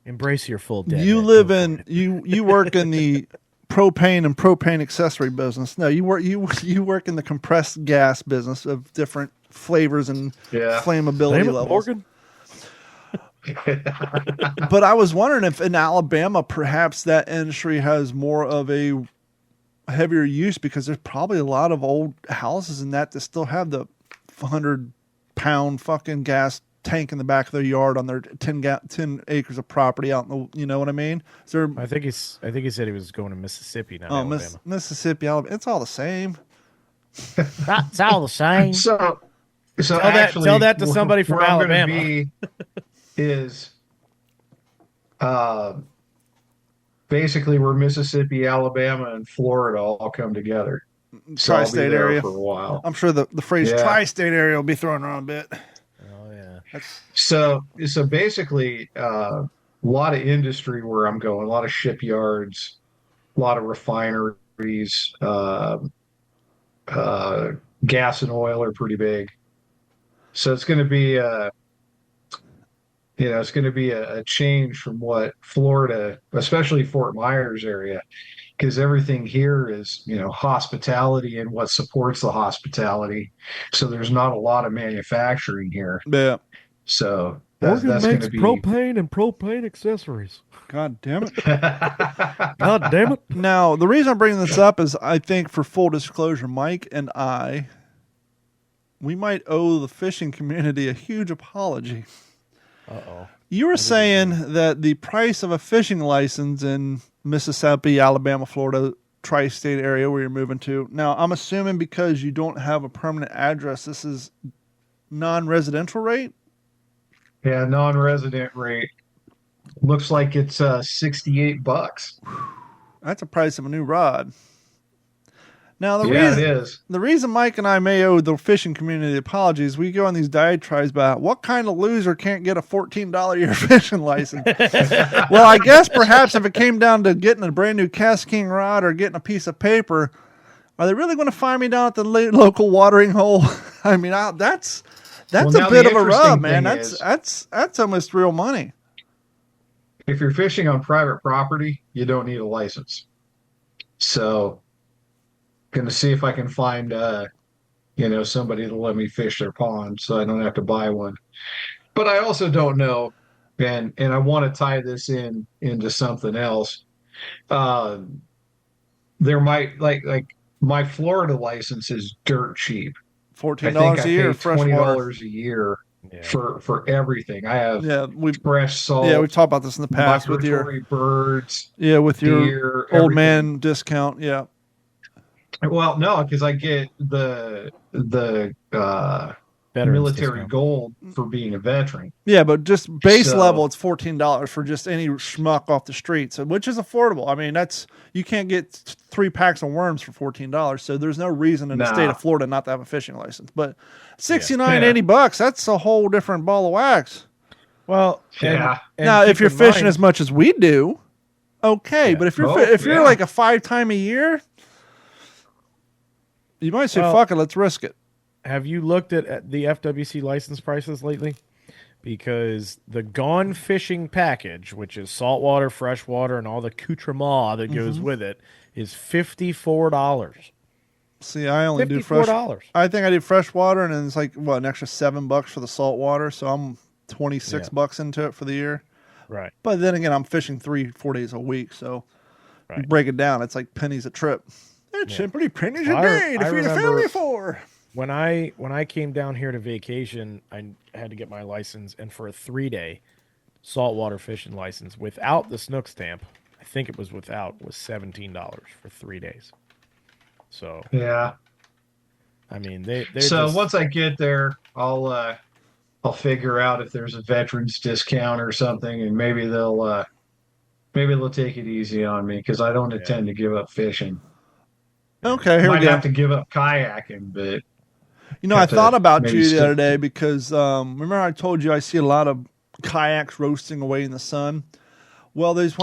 D: Embrace your full dead.
C: you live in you work in the propane and propane accessory business. No, you work in the compressed gas business of different flavors and
E: Yeah.
C: flammability levels.
D: Morgan.
C: But I was wondering if in Alabama, perhaps that industry has more of a heavier use because there's probably a lot of old houses in that still have the 100-pound fucking gas tank in the back of their yard on their 10 acres of property out in the, you know what I mean? Is there?
D: I think he said he was going to Mississippi, not
C: Oh,
D: Alabama.
C: Mississippi, Alabama. It's all the same.
D: It's all the same.
E: So
D: Tell that to somebody from
E: where I'm gonna
D: Alabama.
E: be is basically where Mississippi, Alabama, and Florida all come together. So I'll be
C: Tri-state
E: there
C: area.
E: for a while.
C: I'm sure the phrase
E: Yeah.
C: tri-state area will be thrown around a bit.
D: Oh yeah.
E: So basically, a lot of industry where I'm going, a lot of shipyards, a lot of refineries, gas and oil are pretty big. So it's going to be it's going to be a change from what Florida, especially Fort Myers area, because everything here is, hospitality and what supports the hospitality. So there's not a lot of manufacturing here.
C: Yeah.
E: So That's going
D: makes
E: to be
D: propane and propane accessories.
C: God damn it.
D: God damn it.
C: Now, the reason I'm bringing this up is I think, for full disclosure, Mike and we might owe the fishing community a huge apology.
D: Uh-oh.
C: You were saying that the price of a fishing license in Mississippi, Alabama, Florida, tri-state area where you're moving to. Now, I'm assuming because you don't have a permanent address, this is non-residential rate?
E: Yeah, non-resident rate. Looks like it's $68.
C: That's the price of a new rod. Now,
E: It is.
C: the reason Mike and I may owe the fishing community apologies, we go on these diatribes about what kind of loser can't get a $14 a year fishing license. Well, I guess perhaps if it came down to getting a brand new Cast King rod or getting a piece of paper, are they really going to find me down at the local watering hole? I mean, that's a bit of a rub, man. That's almost real money.
E: If you're fishing on private property, you don't need a license. So, going to see if I can find, somebody to let me fish their pond, so I don't have to buy one. But I also don't know, and I want to tie this into something else. There might like my Florida license is dirt cheap.
C: $14 a year, fresh
E: $20
C: water.
E: a year for everything. I have fresh salt.
C: Yeah, we've talked about this in the past with your
E: migratory birds.
C: Yeah, with your
E: deer,
C: old
E: everything.
C: man discount. Yeah.
E: Well, no, because I get the
D: Veterans
E: military
D: discount.
E: gold for being a veteran.
C: Yeah, but just base
E: So-
C: level, it's $14 for just any schmuck off the street, so which is affordable. I mean, you can't get 3 packs of worms for $14, so there's no reason in the state of Florida not to have a fishing license. But $69.80, that's a whole different ball of wax.
D: Well,
E: Yeah.
D: and
C: Now, if
D: keep
C: you're
D: in
C: fishing
D: mind-
C: as much as we do, okay.
D: Yeah.
C: But if you're
E: Oh,
C: if you're
E: yeah.
C: like a 5 time a year, you might say,
D: Well-
C: "Fuck it, let's risk it."
D: have you looked at the FWC license prices lately? Because the Gone Fishing package, which is saltwater, freshwater, and all the accoutrement that goes with it, is $54.
C: See, I only do fresh.
D: $54.
C: I think I do fresh water, and then it's like an extra $7 for the salt water. So I'm $26 into it for the year.
D: Right.
C: But then again, I'm fishing 3-4 days a week, so you
D: Right.
C: break it down. It's like pennies a trip. It's simply pennies a
D: Well,
C: day to
D: I
C: feed a family
D: remember-
C: of 4.
D: When I came down here to vacation, I had to get my license, and for a 3-day saltwater fishing license without the snook stamp, I think it was without, was $17 for 3 days. So
E: Yeah.
D: I mean, they're
E: So
D: just,
E: once I get there, I'll figure out if there's a veterans discount or something, and maybe they'll take it easy on me because I don't intend to give up fishing.
C: Okay, here we
E: Might
C: go.
E: have to give up kayaking, but
C: You know, I
E: have to
C: thought about
E: maybe
C: you the
E: stick-
C: other day because remember I told you I see a lot of kayaks roasting away in the sun. Well, these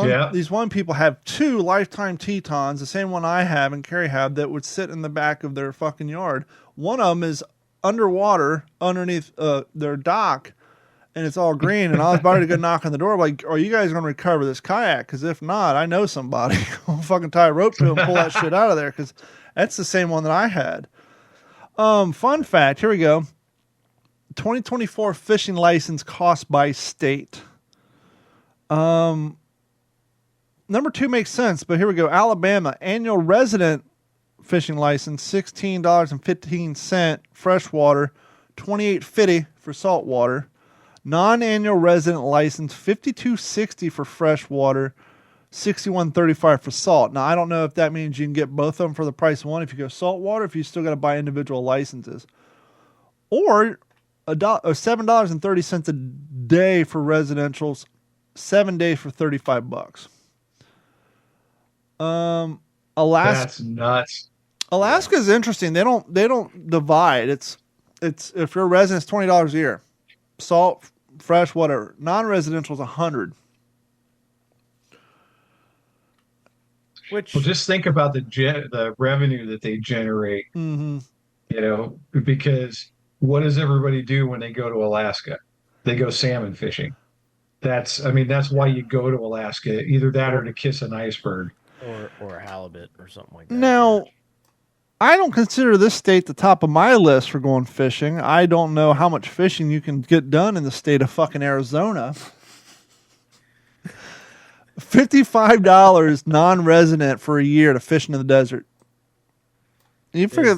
C: one people have 2 lifetime Tetons, the same one I have and Carrie have, that would sit in the back of their fucking yard. One of them is underwater underneath their dock, and it's all green. And I was about to go knock on the door, like, "Are you guys going to recover this kayak? Because if not, I know somebody. I'll fucking tie a rope to him and pull that shit out of there because that's the same one that I had." Fun fact, here we go. 2024 fishing license cost by state. Number 2 makes sense, but here we go. Alabama, annual resident fishing license, $16.15 freshwater, $28.50 for saltwater. Non-annual resident license, $52.60 for freshwater, $61.35 for salt. Now, I don't know if that means you can get both of them for the price of one if you go saltwater, if you still got to buy individual licenses. Or $7.30 a day for residentials, 7 days for $35. Alaska.
E: that's nuts.
C: Alaska is interesting. They don't divide. It's if you're a resident, it's $20 a year. Salt, fresh, whatever. Non-residential is $100.
D: which
E: Well, just think about the revenue that they generate.
C: Mm-hmm.
E: Because what does everybody do when they go to Alaska? They go salmon fishing. That's why you go to Alaska. Either that or to kiss an iceberg.
D: or a halibut or something like that.
C: Now, I don't consider this state the top of my list for going fishing. I don't know how much fishing you can get done in the state of fucking Arizona. $55 non-resident for a year to fish in the desert. You figure,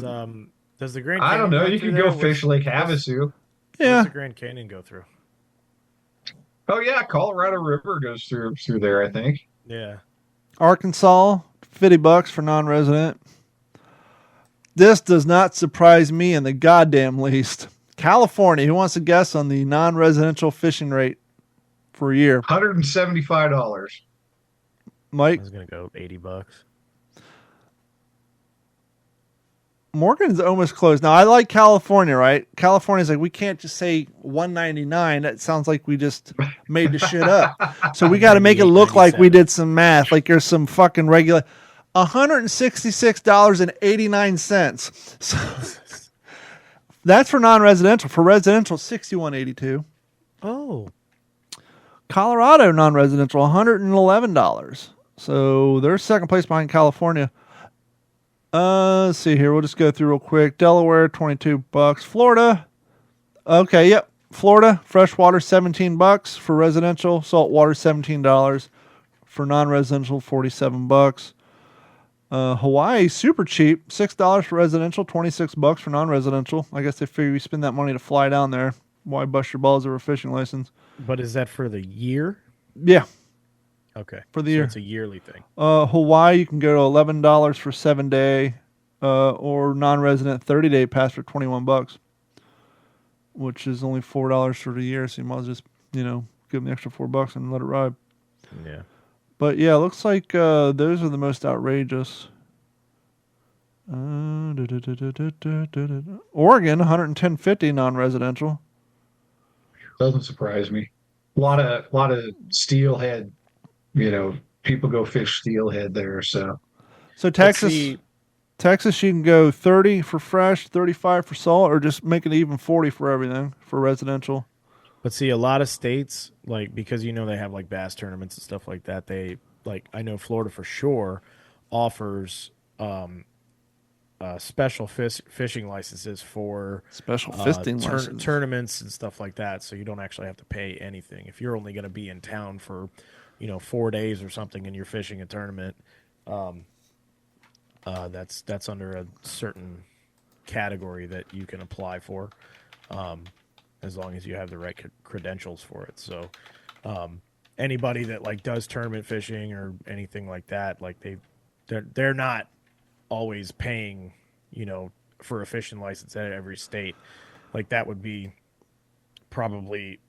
D: Does the Grand
E: I
D: Canyon
E: don't know.
D: go
E: You
D: through
E: could
D: there?
E: go fish Lake Havasu.
C: yeah.
D: What's the Grand Canyon go through?
E: Oh yeah, Colorado River goes through there, I think.
D: Yeah.
C: Arkansas, $50 for non-resident. This does not surprise me in the goddamn least. California, who wants to guess on the non-residential fishing rate for a year?
E: $175.
D: I
C: Mike?
D: was gonna go $80.
C: Morgan's almost close. Now, I like California, right? California's like, we can't just say $199. That sounds like we just made the shit up. So we got to make it look like we did some math, like there's some fucking regular. $166.89. So that's for non-residential. For residential, $61.82.
D: Oh.
C: Colorado non-residential, $111. So they're second place behind California. Let's see here. We'll just go through real quick. Delaware, $22. Florida. Okay, yep. Florida, freshwater, $17 for residential. Saltwater, $17 for non-residential, $47. Hawaii, super cheap, $6 for residential, $26 for non-residential. I guess they figure you spend that money to fly down there. Why bust your balls over a fishing license?
D: But is that for the year?
C: Yeah,
D: Okay.
C: for the
D: So
C: year.
D: it's a yearly thing.
C: Hawaii, you can go to $11 for 7-day, or non-resident 30-day pass for $21, which is only $4 for the year. So you might as well just, give them the extra $4 and let it ride.
D: Yeah.
C: But yeah, it looks like those are the most outrageous. Oregon, $110.50 non-residential.
E: Doesn't surprise me. A lot of steelhead, people go fish steelhead there. So
C: So Texas, you can go 30 for fresh, 35 for salt, or just make it even 40 for everything for residential.
D: But see, a lot of states, because they have bass tournaments and stuff like that, I know Florida for sure offers special fishing licenses for
C: Special fisting license.
D: tournaments and stuff like that, so you don't actually have to pay anything. If you're only going to be in town for 4 days or something and you're fishing a tournament, that's under a certain category that you can apply for, as long as you have the right credentials for it. So anybody that does tournament fishing or anything like that, they're not always paying for a fishing license at every state. That would be probably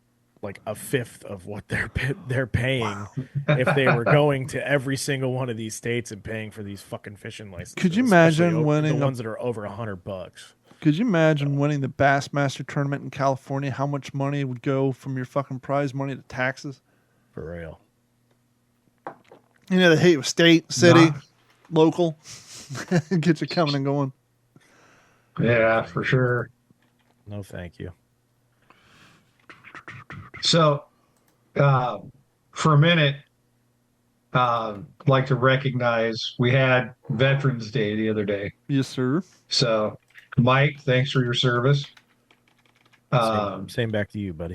D: a fifth of what they're paying if they were going to every single one of these states and paying for these fucking fishing licenses.
C: Could you imagine winning
D: the ones that are over $100?
C: Could you imagine winning the Bassmaster tournament in California? How much money would go from your fucking prize money to taxes?
D: For real.
C: They hate with state, city, local. Get you coming and going.
E: yeah, for sure.
D: No, thank you.
E: So, for a minute, like to recognize we had Veterans Day the other day.
C: Yes, sir.
E: So, Mike, thanks for your service.
D: Same back to you, buddy.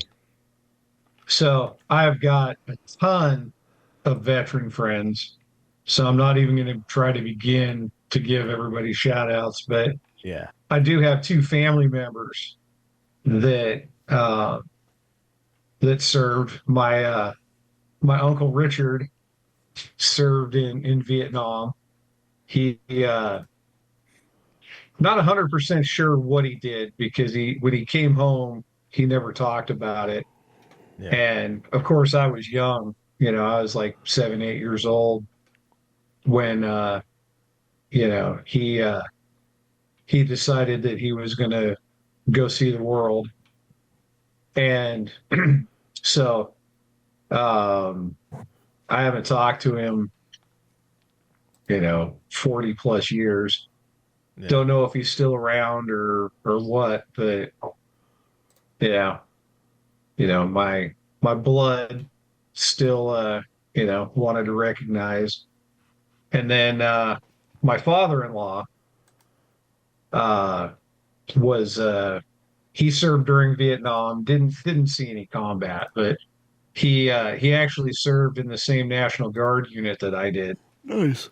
E: So, I've got a ton of veteran friends. So, I'm not even going to try to begin to give everybody shout outs, but
D: Yeah.
E: I do have two family members that served. My uncle Richard served in Vietnam. He not 100% sure what he did because when he came home he never talked about it.
D: Yeah.
E: And of course I was young. I was like 7, 8 years old when he decided that he was going to go see the world. And so I haven't talked to him, 40 plus years.
D: Yeah.
E: Don't know if he's still around or what, but yeah, my blood still, wanted to recognize. And then my father-in-law, was he served during Vietnam. Didn't see any combat, but he actually served in the same National Guard unit that I did.
C: Nice.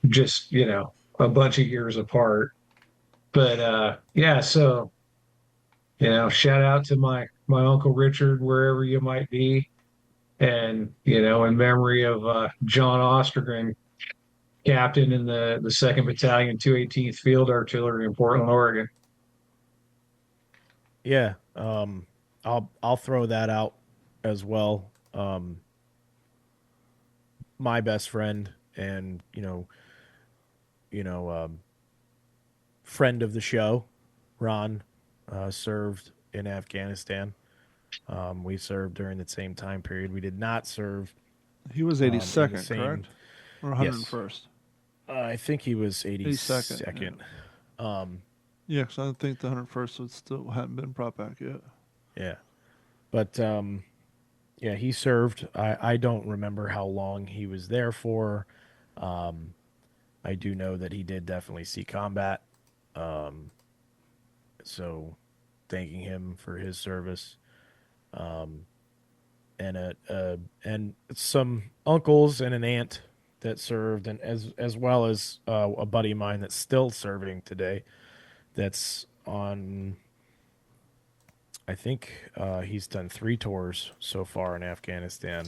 E: Just a bunch of years apart. But yeah, so shout out to my Uncle Richard wherever you might be, and in memory of John Ostergren, captain in the Second Battalion, 218th Field Artillery in Portland, Oregon.
D: Yeah, I'll throw that out as well. My best friend and friend of the show, Ron, served in Afghanistan. We served during the same time period. We did not serve.
C: He was
D: in the
C: 82nd,
D: same-
C: correct? Or
D: Yes.
C: 101st?
D: I think he was 82nd.
C: 82nd, Yeah, because I think the 101st would still hadn't been brought back yet.
D: Yeah. But yeah, he served. I don't remember how long he was there for. I do know that he did definitely see combat. So thanking him for his service. And some uncles and an aunt that served, and as well as a buddy of mine that's still serving today. That's on. I think he's done 3 tours so far in Afghanistan.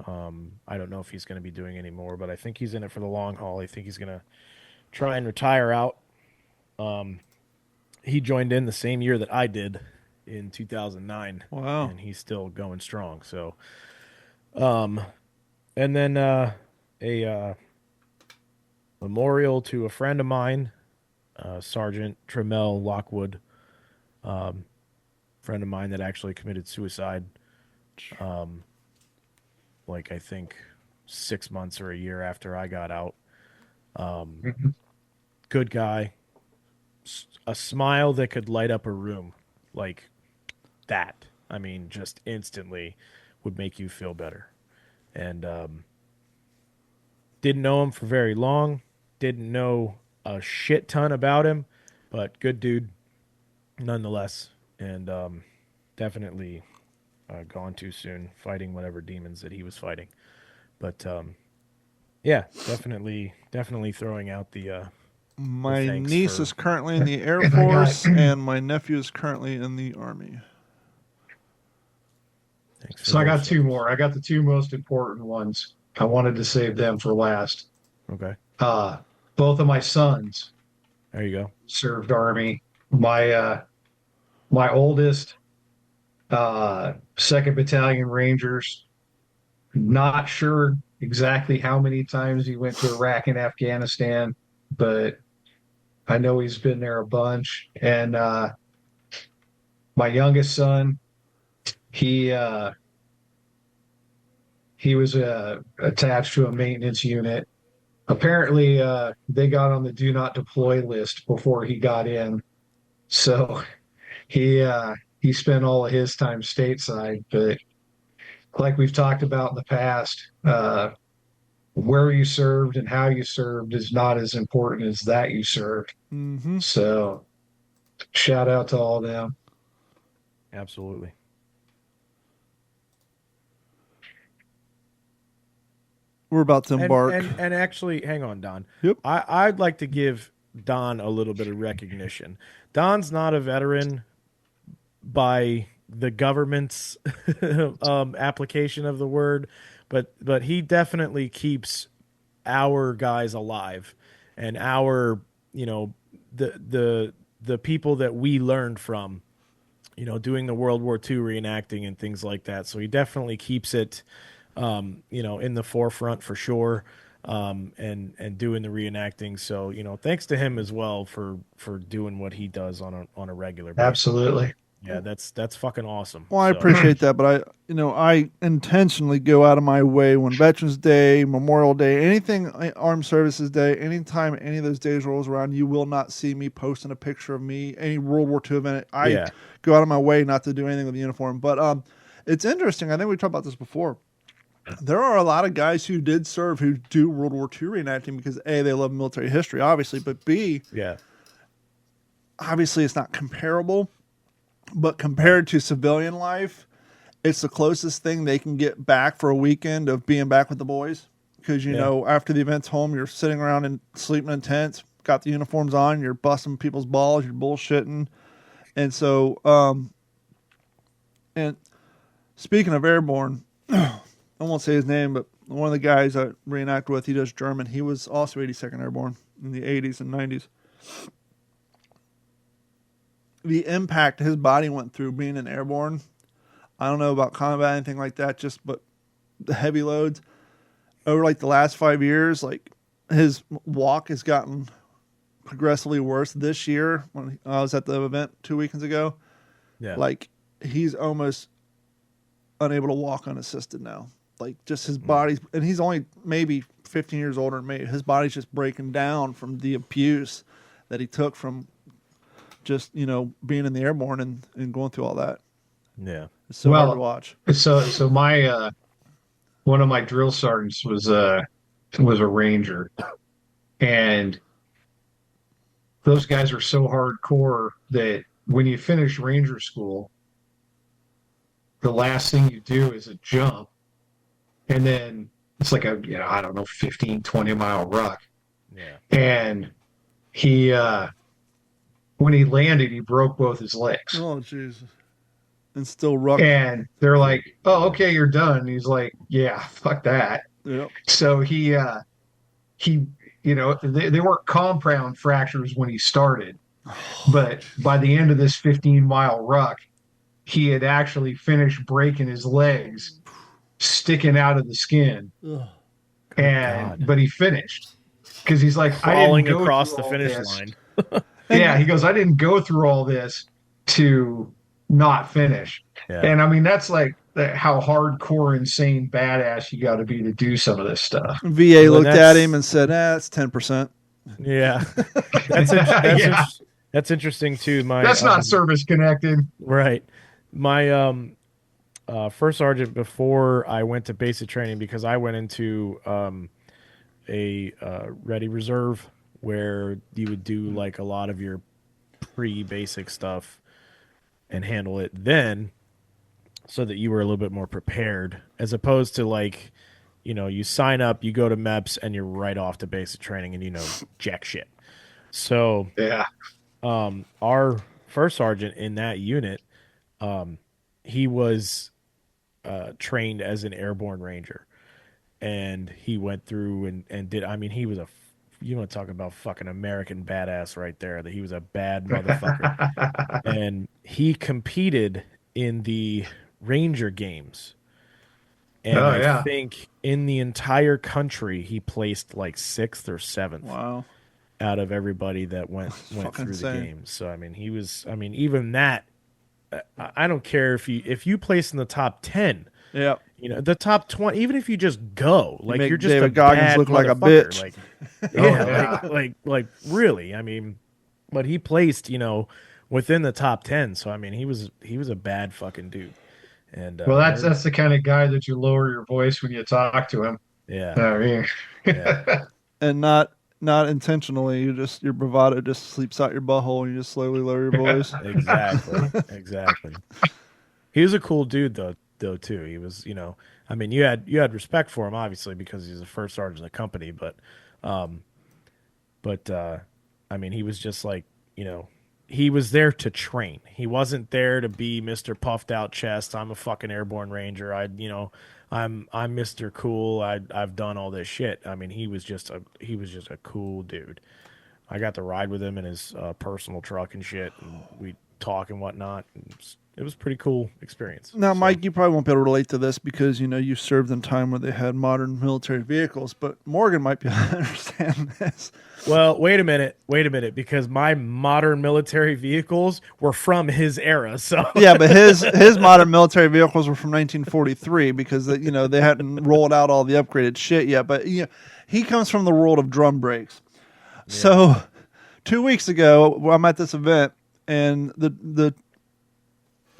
D: I don't know if he's going to be doing any more, but I think he's in it for the long haul. I think he's going to try and retire out. He joined in the same year that I did in 2009.
C: Wow.
D: And he's still going strong. So, and then a memorial to a friend of mine, Sergeant Tremel Lockwood, friend of mine that actually committed suicide, like I think 6 months or a year after I got out. Good guy, a smile that could light up a room, like that. I mean, just instantly would make you feel better. And didn't know him for very long, didn't know a shit ton about him, but good dude nonetheless. And definitely gone too soon, fighting whatever demons that he was fighting. But yeah, definitely throwing out the
C: My
D: thanks
C: niece
D: for-
C: is currently in the Air Force, and my nephew is currently in the Army.
D: thanks for
E: So I got
D: those
E: 2
D: things.
E: more. I got the 2 most important ones. I wanted to save them for last.
D: Okay,
E: Both of my sons
D: there you go.
E: served Army. My oldest, 2nd Battalion Rangers. Not sure exactly how many times he went to Iraq and Afghanistan, but I know he's been there a bunch. And my youngest son, he was attached to a maintenance unit. Apparently, they got on the do not deploy list before he got in, so he spent all of his time stateside. But like we've talked about in the past, where you served and how you served is not as important as that you served.
C: Mm-hmm.
E: So shout out to all of them.
D: Absolutely.
C: We're about to embark.
D: And actually, hang on, Don.
C: Yep.
D: I'd like to give Don a little bit of recognition. Don's not a veteran by the government's application of the word, but he definitely keeps our guys alive, and our the people that we learned from, doing the World War II reenacting and things like that. So he definitely keeps it in the forefront for sure, and doing the reenacting. So, thanks to him as well for doing what he does on a regular basis.
E: Absolutely.
D: Yeah, that's fucking awesome.
C: Well, I
D: So-
C: appreciate that, but I intentionally go out of my way when Veterans Day, Memorial Day, anything, Armed Services Day, anytime any of those days rolls around, you will not see me posting a picture of me, any World War II event. I go out of my way not to do anything with the uniform. But it's interesting. I think we talked about this before. There are a lot of guys who did serve who do World War II reenacting because A, they love military history, obviously, but B,
D: Yeah.
C: obviously it's not comparable, but compared to civilian life, it's the closest thing they can get back for a weekend of being back with the boys. Because, you know, after the event's home, you're sitting around and sleeping in tents, got the uniforms on, you're busting people's balls, you're bullshitting. And so, and speaking of airborne, I won't say his name, but one of the guys I reenact with, he does German. He was also 82nd Airborne in the 80s and 90s. The impact his body went through being an airborne, I don't know about combat, anything like that, but the heavy loads over like the last 5 years, like his walk has gotten progressively worse. This year, when I was at the event 2 weekends ago, like he's almost unable to walk unassisted now. Like just his body's, and he's only maybe 15 years older than me. His body's just breaking down from the abuse that he took from just, you know, being in the airborne and going through all that.
D: Yeah.
C: It's so hard to watch.
E: So my one of my drill sergeants was a ranger, and those guys are so hardcore that when you finish ranger school, the last thing you do is a jump, and then it's like a, you know, I don't know, 15, 20 mile ruck.
D: Yeah.
E: And he when he landed, he broke both his legs.
C: Oh, jeez. And still ruck.
E: And they're like, "Oh, okay, you're done." And he's like, "Yeah, fuck that."
C: Yep.
E: So he, you know, they weren't compound fractures when he started, but by the end of this 15-mile ruck, he had actually finished breaking his legs, sticking out of the skin, but he finished because he's like,
D: crawling
E: I didn't go
D: across
E: through
D: the
E: all
D: finish
E: this.
D: line.
E: Yeah, he goes, "I didn't go through all this to not finish."
D: Yeah.
E: And I mean, that's like how hardcore, insane, badass you got to be to do some of this stuff.
C: VA looked at him and said, "That's 10%."
D: Yeah, that's interesting too.
E: That's not service connected,
D: right? My first sergeant, before I went to basic training, because I went into a ready reserve where you would do like a lot of your pre-basic stuff and handle it then, so that you were a little bit more prepared, as opposed to like, you know, you sign up, you go to MEPS, and you're right off to basic training, and you know jack shit. So
E: yeah,
D: our first sergeant in that unit, he was trained as an airborne ranger, and he went through and did. I mean, he was you want to talk about fucking American badass right there. That he was a bad motherfucker, and he competed in the Ranger games, and I think in the entire country he placed like 6th or 7th.
C: Wow.
D: Out of everybody that went through
C: insane.
D: the games. So I mean, he was. I mean, even that. I don't care if you place in the top 10.
C: Yeah.
D: You know, the top 20. Even if you just go, like you're just
C: David
D: a
C: Goggins
D: bad
C: look like a
D: motherfucker.
C: bitch.
D: Like, like really. I mean, but he placed, you know, within the top 10. So I mean, he was a bad fucking dude. And
E: well, that's the kind of guy that you lower your voice when you talk to him.
D: Yeah.
E: I mean,
C: yeah. And not intentionally. Your bravado just sleeps out your butthole, and you just slowly lower your voice.
D: Exactly. He was a cool dude though too. He was, you know, I mean, you had respect for him obviously because he's the first sergeant of the company, but I mean, he was just like, you know, he was there to train. He wasn't there to be Mr. Puffed Out Chest. I'm a fucking airborne ranger. I'm Mr. Cool. I've done all this shit. I mean, he was just a cool dude. I got to ride with him in his personal truck and shit, and we talk and whatnot. It was a pretty cool experience.
C: Now, Mike, you probably won't be able to relate to this because, you know, you served in time where they had modern military vehicles, but Morgan might be able to understand this.
D: Well, wait a minute, because my modern military vehicles were from his era. So
C: yeah, but his modern military vehicles were from 1943 because you know they hadn't rolled out all the upgraded shit yet. But you know, he comes from the world of drum brakes. Yeah. So 2 weeks ago, I'm at this event, and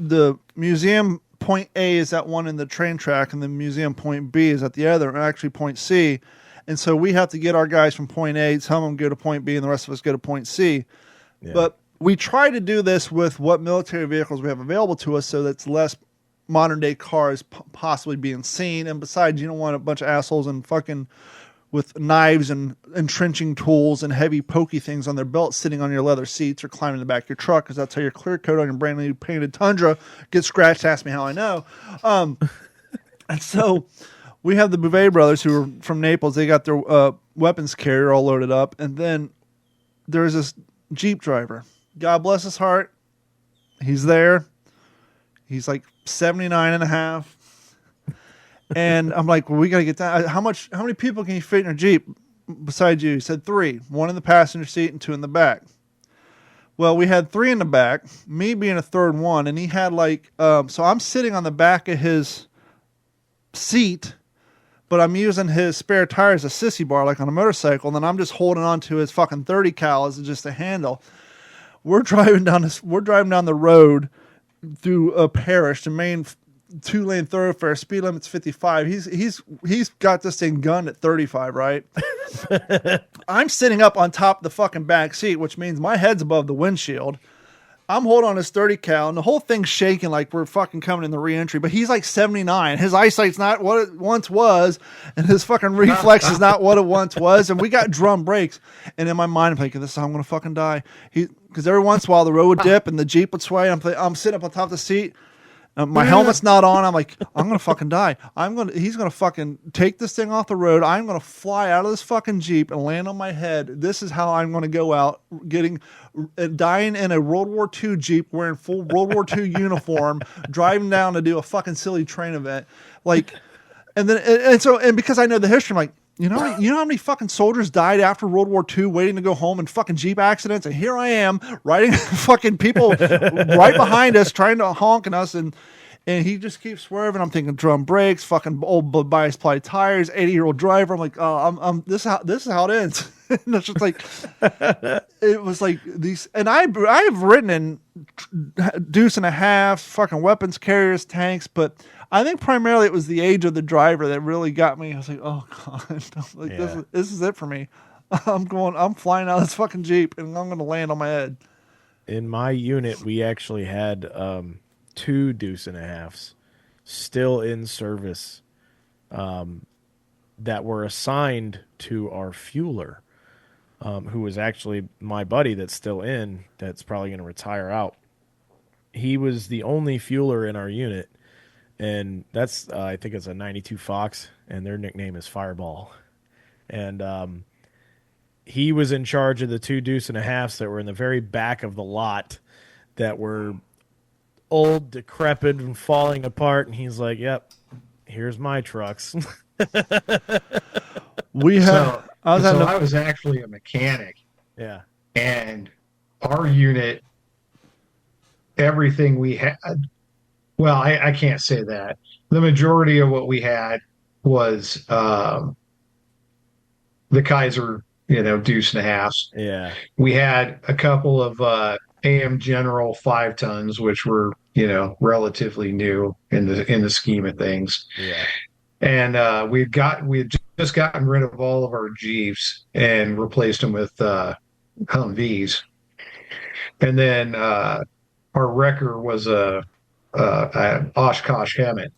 C: the museum point A is at one in the train track, and the museum point B is at the other, and actually point C. And so we have to get our guys from point A, some of them go to point B, and the rest of us go to point C. Yeah. But we try to do this with what military vehicles we have available to us, so that's less modern day cars possibly being seen. And besides, you don't want a bunch of assholes and fucking with knives and entrenching tools and heavy pokey things on their belt sitting on your leather seats or climbing the back of your truck, because that's how your clear coat on your brand new painted Tundra gets scratched. Ask me how I know. And so we have the Bouvet brothers who are from Naples. They got their weapons carrier all loaded up. And then there's this Jeep driver. God bless his heart. He's there. He's like 79 and a half. And I'm like, well, we got to get that. How many people can you fit in your Jeep besides you? He said 3, 1 in the passenger seat and 2 in the back. Well, we had 3 in the back, me being a third one. And he had like, so I'm sitting on the back of his seat, but I'm using his spare tire as a sissy bar, like on a motorcycle. And then I'm just holding on to his fucking 30 cal as just a handle. We're driving down the road through a parish, the main 2-lane thoroughfare. Speed limit's 55. He's got this thing gunned at 35, right? I'm sitting up on top of the fucking back seat, which means my head's above the windshield. I'm holding on his 30 cal, and the whole thing's shaking like we're fucking coming in the re-entry. But he's like 79. His eyesight's not what it once was, and his fucking reflex is not what it once was. And we got drum brakes. And in my mind, I'm thinking, this is how I'm going to fucking die. Because every once in a while, the road would dip and the Jeep would sway. I'm sitting up on top of the seat. My helmet's not on. I'm like, I'm going to fucking die. He's going to fucking take this thing off the road. I'm going to fly out of this fucking Jeep and land on my head. This is how I'm going to go out, dying in a World War II Jeep, wearing full World War II uniform, driving down to do a fucking silly train event. Like, and because I know the history, I'm like, you know how many fucking soldiers died after World War II waiting to go home in fucking Jeep accidents? And here I am riding fucking people right behind us trying to honk at us, and he just keeps swerving. I'm thinking drum brakes, fucking old bias ply tires, 80-year-old driver. I'm like, oh, this is how it ends. And it's just like, it was like these, and I've ridden in deuce and a half, fucking weapons carriers, tanks, but I think primarily it was the age of the driver that really got me. I was like, oh God, like this is it for me. I'm flying out of this fucking Jeep and I'm going to land on my head.
D: In my unit, we actually had 2 deuce and a halves still in service that were assigned to our fueler, who was actually my buddy that's still in, that's probably going to retire out. He was the only fueler in our unit. And that's, I think it's a 92 Fox, and their nickname is Fireball. And he was in charge of the 2 deuce and a halves that were in the very back of the lot that were old, decrepit, and falling apart. And he's like, yep, here's my trucks.
E: I was actually a mechanic.
D: Yeah.
E: And our unit, everything we had, well, I can't say that. The majority of what we had was the Kaiser, deuce and a halves.
D: Yeah.
E: We had a couple of AM General 5 tons, which were, relatively new in the scheme of things.
D: Yeah.
E: And we had just gotten rid of all of our Jeeps and replaced them with Humvees. And then our wrecker was a Oshkosh Hammett,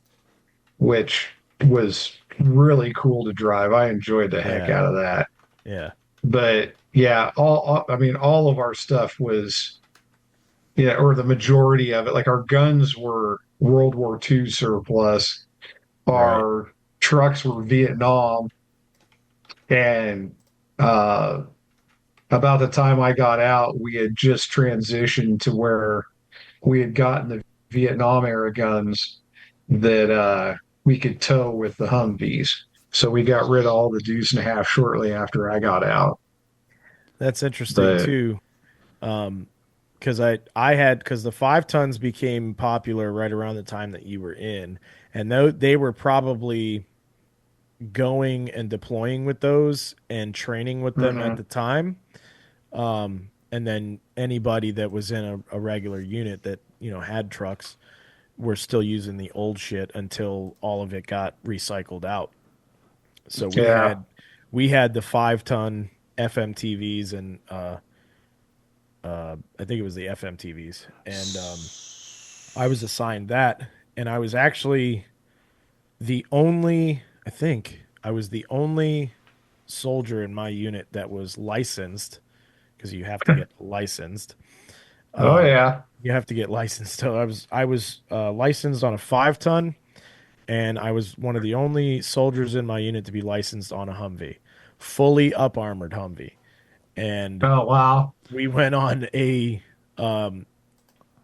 E: which was really cool to drive. I enjoyed the heck out of that.
D: Yeah.
E: But yeah, all of our stuff was, or the majority of it, like our guns were World War II surplus. Our trucks were Vietnam. And about the time I got out, we had just transitioned to where we had gotten the Vietnam era guns that we could tow with the Humvees. So we got rid of all the deuce and a half shortly after I got out.
D: That's interesting too. Because the 5 tons became popular right around the time that you were in, and they were probably going and deploying with those and training with them at the time. And then anybody that was in a regular unit that, had trucks were still using the old shit until all of it got recycled out. So we had the 5 ton FMTVs and I think it was the FMTVs, and I was assigned that, and I was actually I think I was the only soldier in my unit that was licensed, because you have to get licensed.
E: Oh yeah.
D: You have to get licensed. So I was licensed on a 5-ton, and I was one of the only soldiers in my unit to be licensed on a Humvee, fully up armored Humvee. And
E: Oh wow.
D: we went on a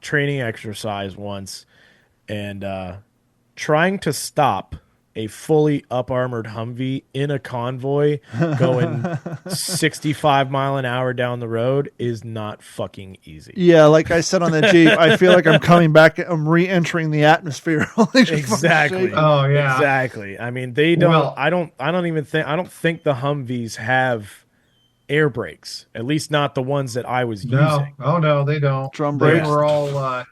D: training exercise once, and trying to stop a fully up armored Humvee in a convoy going 65 mile an hour down the road is not fucking easy.
C: Yeah, like I said on the Jeep, I feel like I'm coming back. I'm re-entering the atmosphere.
D: Exactly.
E: Oh yeah.
D: Exactly. I mean, they don't.
E: Well-
D: I don't think the Humvees have air brakes. At least not the ones that I was
E: No.
D: using.
E: Oh no, they don't.
C: Drum
E: They
C: brakes.
E: were all.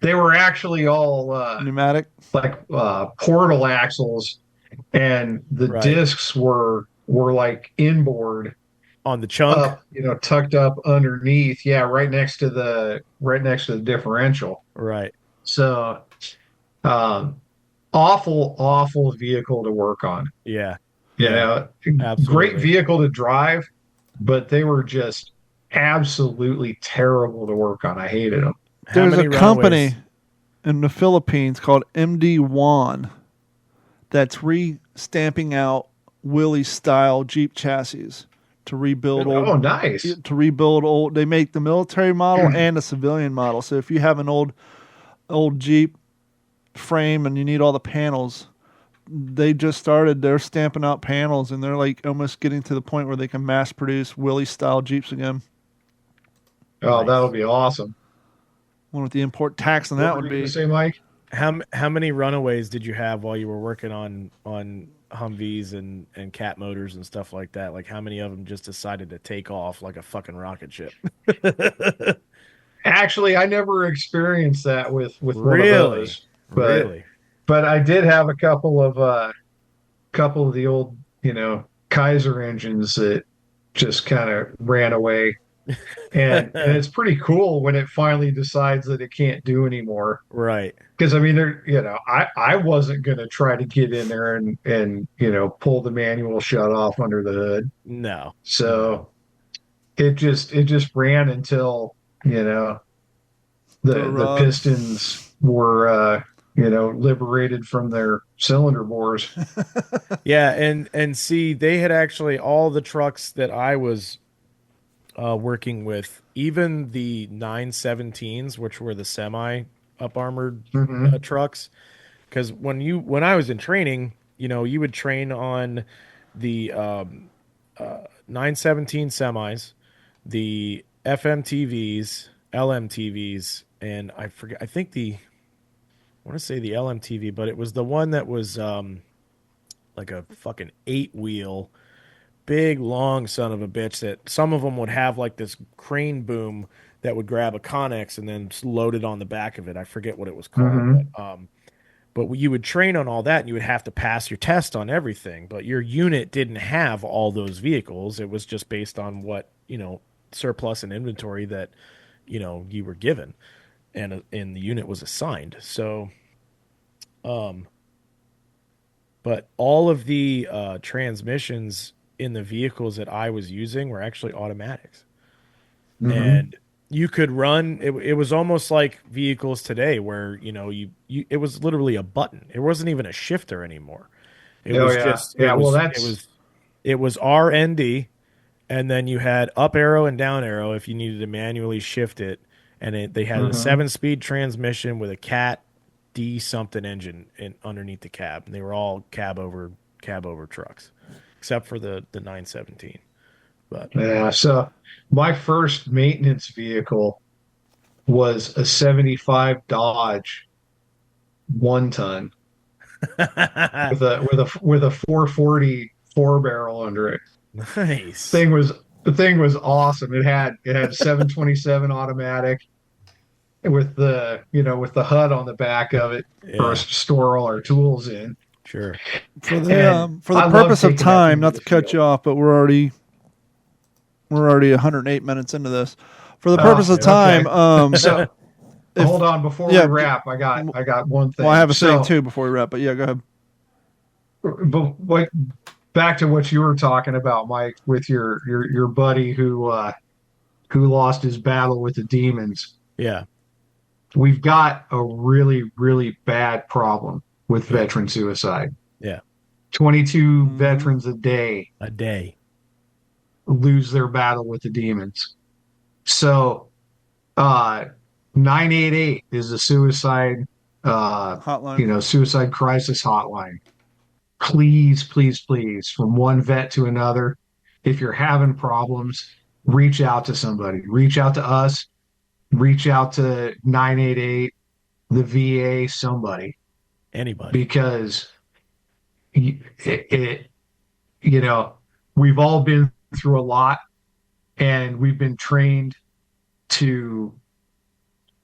E: They were actually all
C: Pneumatic.
E: like portal axles, and the
D: Right.
E: discs were like inboard,
D: On the chunk.
E: up, tucked up underneath. Yeah, right next to the differential.
D: Right.
E: So, awful vehicle to work on.
D: Yeah.
E: Great
D: Absolutely.
E: vehicle to drive, but they were just absolutely terrible to work on. I hated them.
D: How
C: There's a
D: many
C: company
D: runaways?
C: in the Philippines called MD1 that's re-stamping out Willys style Jeep chassis to rebuild
E: Oh,
C: old.
E: nice.
C: To rebuild old. They make the military model and the civilian model. So if you have an old Jeep frame and you need all the panels, they just started. They're stamping out panels, and they're like almost getting to the point where they can mass produce Willys style Jeeps again.
E: Oh,
D: Nice.
E: that'll be awesome.
C: Wonder what the import tax on that
E: What
C: would
E: were you
C: be.
E: gonna say, Mike?
D: How many runaways did you have while you were working on Humvees and cat motors and stuff like that? Like, how many of them just decided to take off like a fucking rocket ship?
E: Actually, I never experienced that with one of
D: Really?
E: those, but
D: Really?
E: but I did have a couple of the old Kaiser engines that just kind of ran away, and it's pretty cool when it finally decides that it can't do anymore.
D: Right.
E: Because I mean, I wasn't gonna try to get in there and pull the manual shut off under the hood.
D: No.
E: So it just ran until the
C: rod.
E: pistons were liberated from their cylinder bores.
D: Yeah, and see, they had actually, all the trucks that I was working with, even the 917s, which were the semi up armored
E: Mhm.
D: trucks, because when I was in training, you would train on the 917 semis, the FMTVs, LMTVs, and I forget. I want to say the LMTV, but it was the one that was like a fucking 8-wheel, big long son of a bitch, that some of them would have like this crane boom that would grab a Connex and then just load it on the back of it. I forget what it was called.
E: Mhm.
D: But you would train on all that, and you would have to pass your test on everything. But your unit didn't have all those vehicles. It was just based on what, surplus and inventory that, you were given, and the unit was assigned. So, but all of the transmissions in the vehicles that I was using were actually automatics.
E: Mhm.
D: And you could run it was almost like vehicles today, where you it was literally a button. It wasn't even a shifter anymore. It
E: Oh,
D: was
E: yeah.
D: just
E: Yeah,
D: it
E: well,
D: was,
E: that's-
D: it was RND, and then you had up arrow and down arrow if you needed to manually shift it, and they had a
E: Mhm.
D: 7-speed transmission with a cat D something engine underneath the cab. And they were all cab over trucks, except for the 917. But
E: Yeah. So my first maintenance vehicle was a 75 Dodge 1-ton with a 440 4-barrel under it.
D: nice.
E: The thing was awesome. It had 727 automatic with the HUD on the back of it for
D: Yeah.
E: us to store all our tools in.
D: Sure.
C: For
E: And
C: the
E: I love
C: purpose of
E: taking that
C: time,
E: thing
C: not
E: to
C: to
E: the
C: cut
E: field.
C: you off, but we're already 108 minutes into this. For the purpose of time,
E: So
C: if-
E: hold on before
C: yeah,
E: we wrap. I got one thing.
C: well, I have a
E: So,
C: thing too before we wrap, but yeah, go ahead.
E: But back to what you were talking about, Mike, with your buddy who lost his battle with the demons.
D: Yeah.
E: We've got a really, really bad problem with veteran suicide.
D: Yeah.
E: 22 veterans a day lose their battle with the demons. So 988 is a suicide
C: Hotline.
E: Suicide crisis hotline. Please, please, please, from one vet to another, if you're having problems, reach out to somebody. Reach out to us. Reach out to 988, the VA, somebody.
D: Anybody.
E: Because we've all been through a lot, and we've been trained to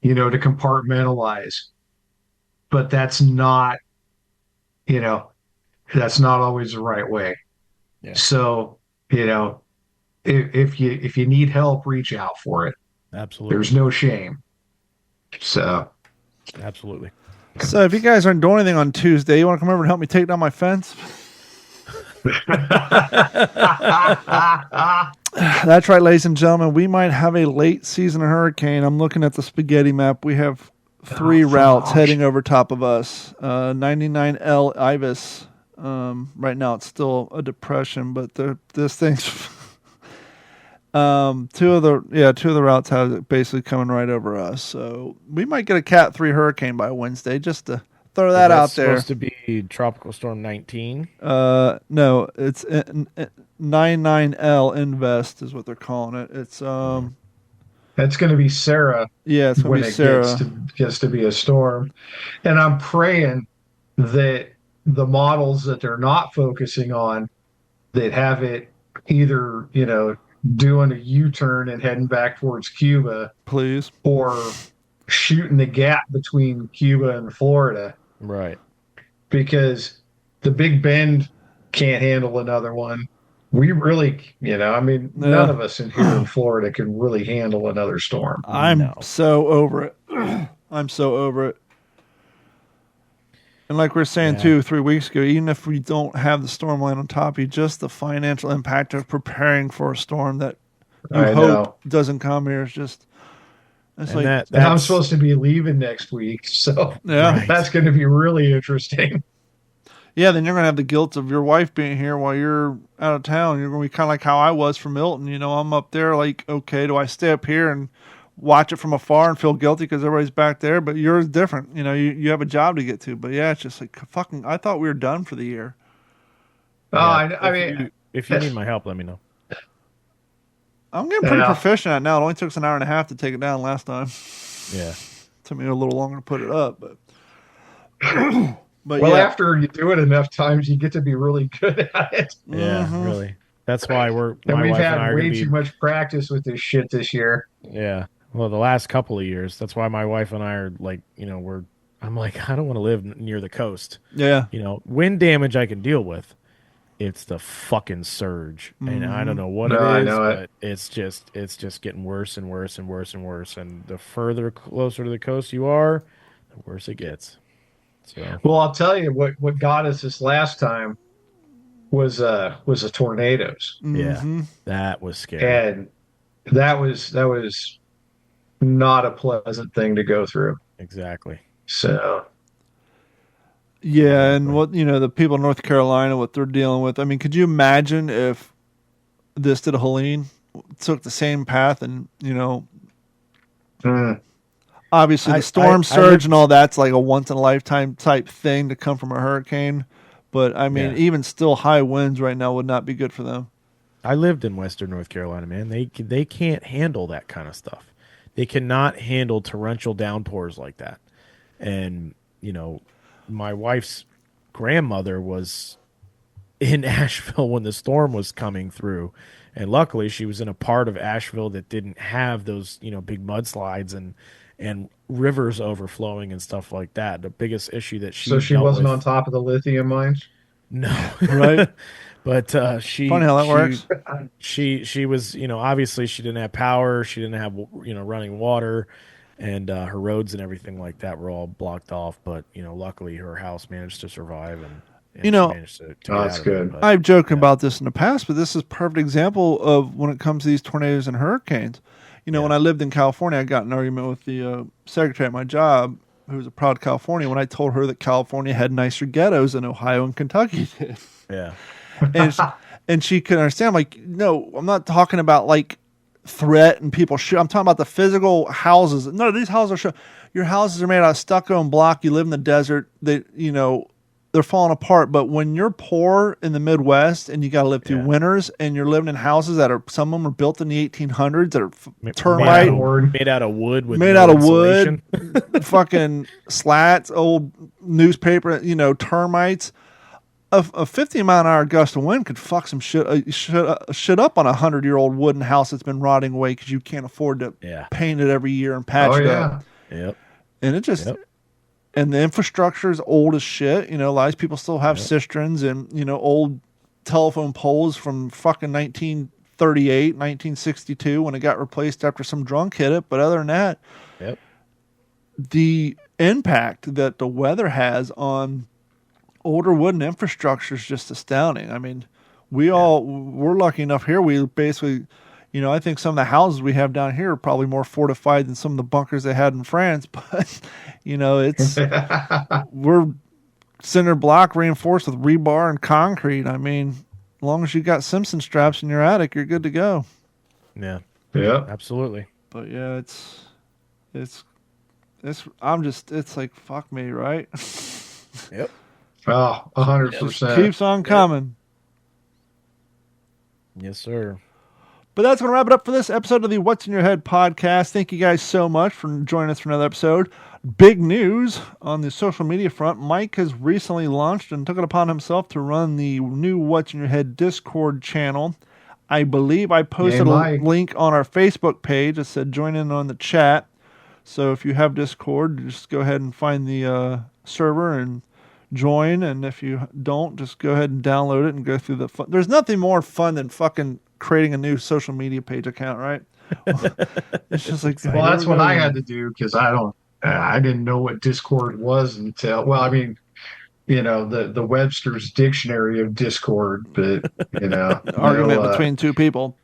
E: compartmentalize. But that's not always the right way.
D: Yeah.
E: So, if you need help, reach out for it.
D: Absolutely.
E: There's no shame. So,
D: absolutely.
C: So if you guys aren't doing anything on Tuesday, you want to come over and help me take down my fence? That's right, ladies and gentlemen. We might have a late season hurricane. I'm looking at the spaghetti map. We have 3 routes heading over top of us. 99L Ibis. Right now it's still a depression, but this thing's two of the routes have it basically coming right over us. So we might get a Cat 3 hurricane by Wednesday, just to throw that out there.
D: Supposed to be Tropical Storm 19.
C: No, it's 99L Invest is what they're calling it. It's
E: that's going to be Sarah.
C: Yeah, it's going to be Sarah.
E: Gets to be a storm, and I'm praying that the models that they're not focusing on, that have it either doing a U-turn and heading back towards Cuba,
C: please,
E: or shooting the gap between Cuba and Florida,
D: right?
E: Because the Big Bend can't handle another one. We really, none of us in here in Florida can really handle another storm.
C: I'm so over it. I'm so over it. And like we were saying 2-3 weeks ago, even if we don't have the storm line on top of you, just the financial impact of preparing for a storm that you hope doesn't come here is just. It's
E: and I'm supposed to be leaving next week, so that's going to be really interesting.
C: Yeah, then you're going to have the guilt of your wife being here while you're out of town. You're going to be kind of like how I was for Milton. I'm up there like, okay, do I stay up here and watch it from afar and feel guilty because everybody's back there? But yours is different. You have a job to get to. But yeah, it's just like fucking. I thought we were done for the year.
D: If you need my help, let me know.
C: I'm getting pretty proficient at it now. It only took us an hour and a half to take it down last time.
D: Yeah,
C: took me a little longer to put it up, but. But
E: after you do it enough times, you get to be really good at it.
D: Yeah, really. That's why we've
E: had way too much practice with this shit this year.
D: Yeah. Well, the last couple of years, that's why my wife and I are like, I'm like, I don't want to live near the coast.
C: Yeah.
D: Wind damage I can deal with. It's the fucking surge. And I don't know what it is, but it's just getting worse and worse and worse and worse. And the further closer to the coast you are, the worse it gets. So.
E: Well, I'll tell you what got us this last time was the tornadoes.
D: Yeah, that was scary,
E: and that was not a pleasant thing to go through.
D: Exactly.
E: So.
C: Yeah, and what the people in North Carolina, what they're dealing with. I mean, could you imagine if this did a Helene, took the same path, and obviously, the storm surge and all that's like a once-in-a-lifetime type thing to come from a hurricane. But, I mean, even still, high winds right now would not be good for them.
D: I lived in Western North Carolina, man. They can't handle that kind of stuff. They cannot handle torrential downpours like that. And, my wife's grandmother was in Asheville when the storm was coming through. And luckily, she was in a part of Asheville that didn't have those, big mudslides and rivers overflowing and stuff like that. The biggest issue that she
E: wasn't on top of the lithium mines?
D: No.
C: Right.
D: But she
C: Funny how that works.
D: She was, obviously she didn't have power. She didn't have, running water, and her roads and everything like that were all blocked off. But luckily her house managed to survive, and she managed to get
E: that's
D: out
E: good.
D: of it. But,
C: I've joked about this in the past, but this is a perfect example of when it comes to these tornadoes and hurricanes. When I lived in California, I got in an argument with the secretary at my job, who was a proud Californian, when I told her that California had nicer ghettos than Ohio and Kentucky did.
D: Yeah.
C: And she could understand, like, no, I'm not talking about like threat and people shoot. I'm talking about the physical houses. No, these houses your houses are made out of stucco and block. You live in the desert. They're falling apart. But when you're poor in the Midwest and you got to live through winters and you're living in houses that some of them are built in the 1800s that are termite
D: made out of wood with
C: wood, fucking slats, old newspaper, termites. A 50-mile-an-hour gust of wind could fuck some shit up on a 100-year-old wooden house that's been rotting away because you can't afford to paint it every year and patch it up.
D: Yep.
C: And it just and the infrastructure is old as shit. A lot of these people still have cisterns and old telephone poles from fucking 1938, 1962 when it got replaced after some drunk hit it. But other than that, the impact that the weather has on older wooden infrastructure is just astounding. I mean, we're lucky enough here. We basically, I think some of the houses we have down here are probably more fortified than some of the bunkers they had in France. But, it's we're cinder block reinforced with rebar and concrete. I mean, as long as you got Simpson straps in your attic, you're good to go.
D: Yeah.
E: Yeah.
D: Absolutely.
C: But yeah, it's like, fuck me, right?
D: Yep.
E: Oh, 100%.
C: Keeps on coming.
D: Yes, sir.
C: But that's going to wrap it up for this episode of the What's in Your Head podcast. Thank you guys so much for joining us for another episode. Big news on the social media front. Mike has recently launched and took it upon himself to run the new What's in Your Head Discord channel. I believe I posted a link on our Facebook page that said join in on the chat. So if you have Discord, just go ahead and find the server and join, and if you don't, just go ahead and download it and go through the fun. There's nothing more fun than fucking creating a new social media page account, right? It's just like,
E: well, that's what I had to do because I didn't know what Discord was until, well, I mean, the Webster's Dictionary of Discord, but
C: argument between two people.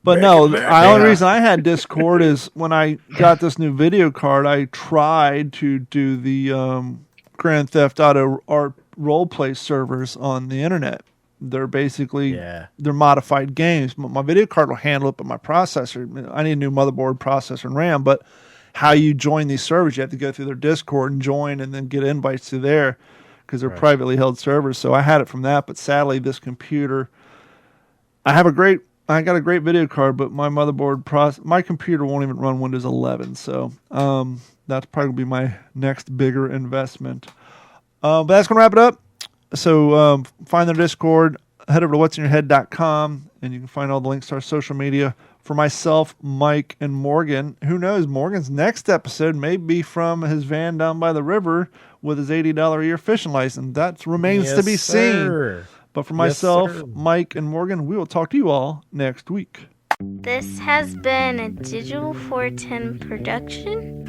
C: But no, the only reason I had Discord is when I got this new video card, I tried to do the Grand Theft Auto art roleplay servers on the internet. They're basically they're modified games. My video card will handle it, but my processor, I need a new motherboard, processor, and RAM. But how you join these servers, you have to go through their Discord and join, and then get invites to there because they're privately held servers. So I had it from that, but sadly, this computer, I got a great video card, but my motherboard my computer won't even run Windows 11. So that's probably going to be my next bigger investment. But that's going to wrap it up. So find their Discord, head over to what'sinyourhead.com, and you can find all the links to our social media. For myself, Mike, and Morgan, who knows, Morgan's next episode may be from his van down by the river with his $80 a year fishing license. That remains to be seen. But for myself, Mike, and Morgan, we will talk to you all next week.
G: This has been a Digital 410 production.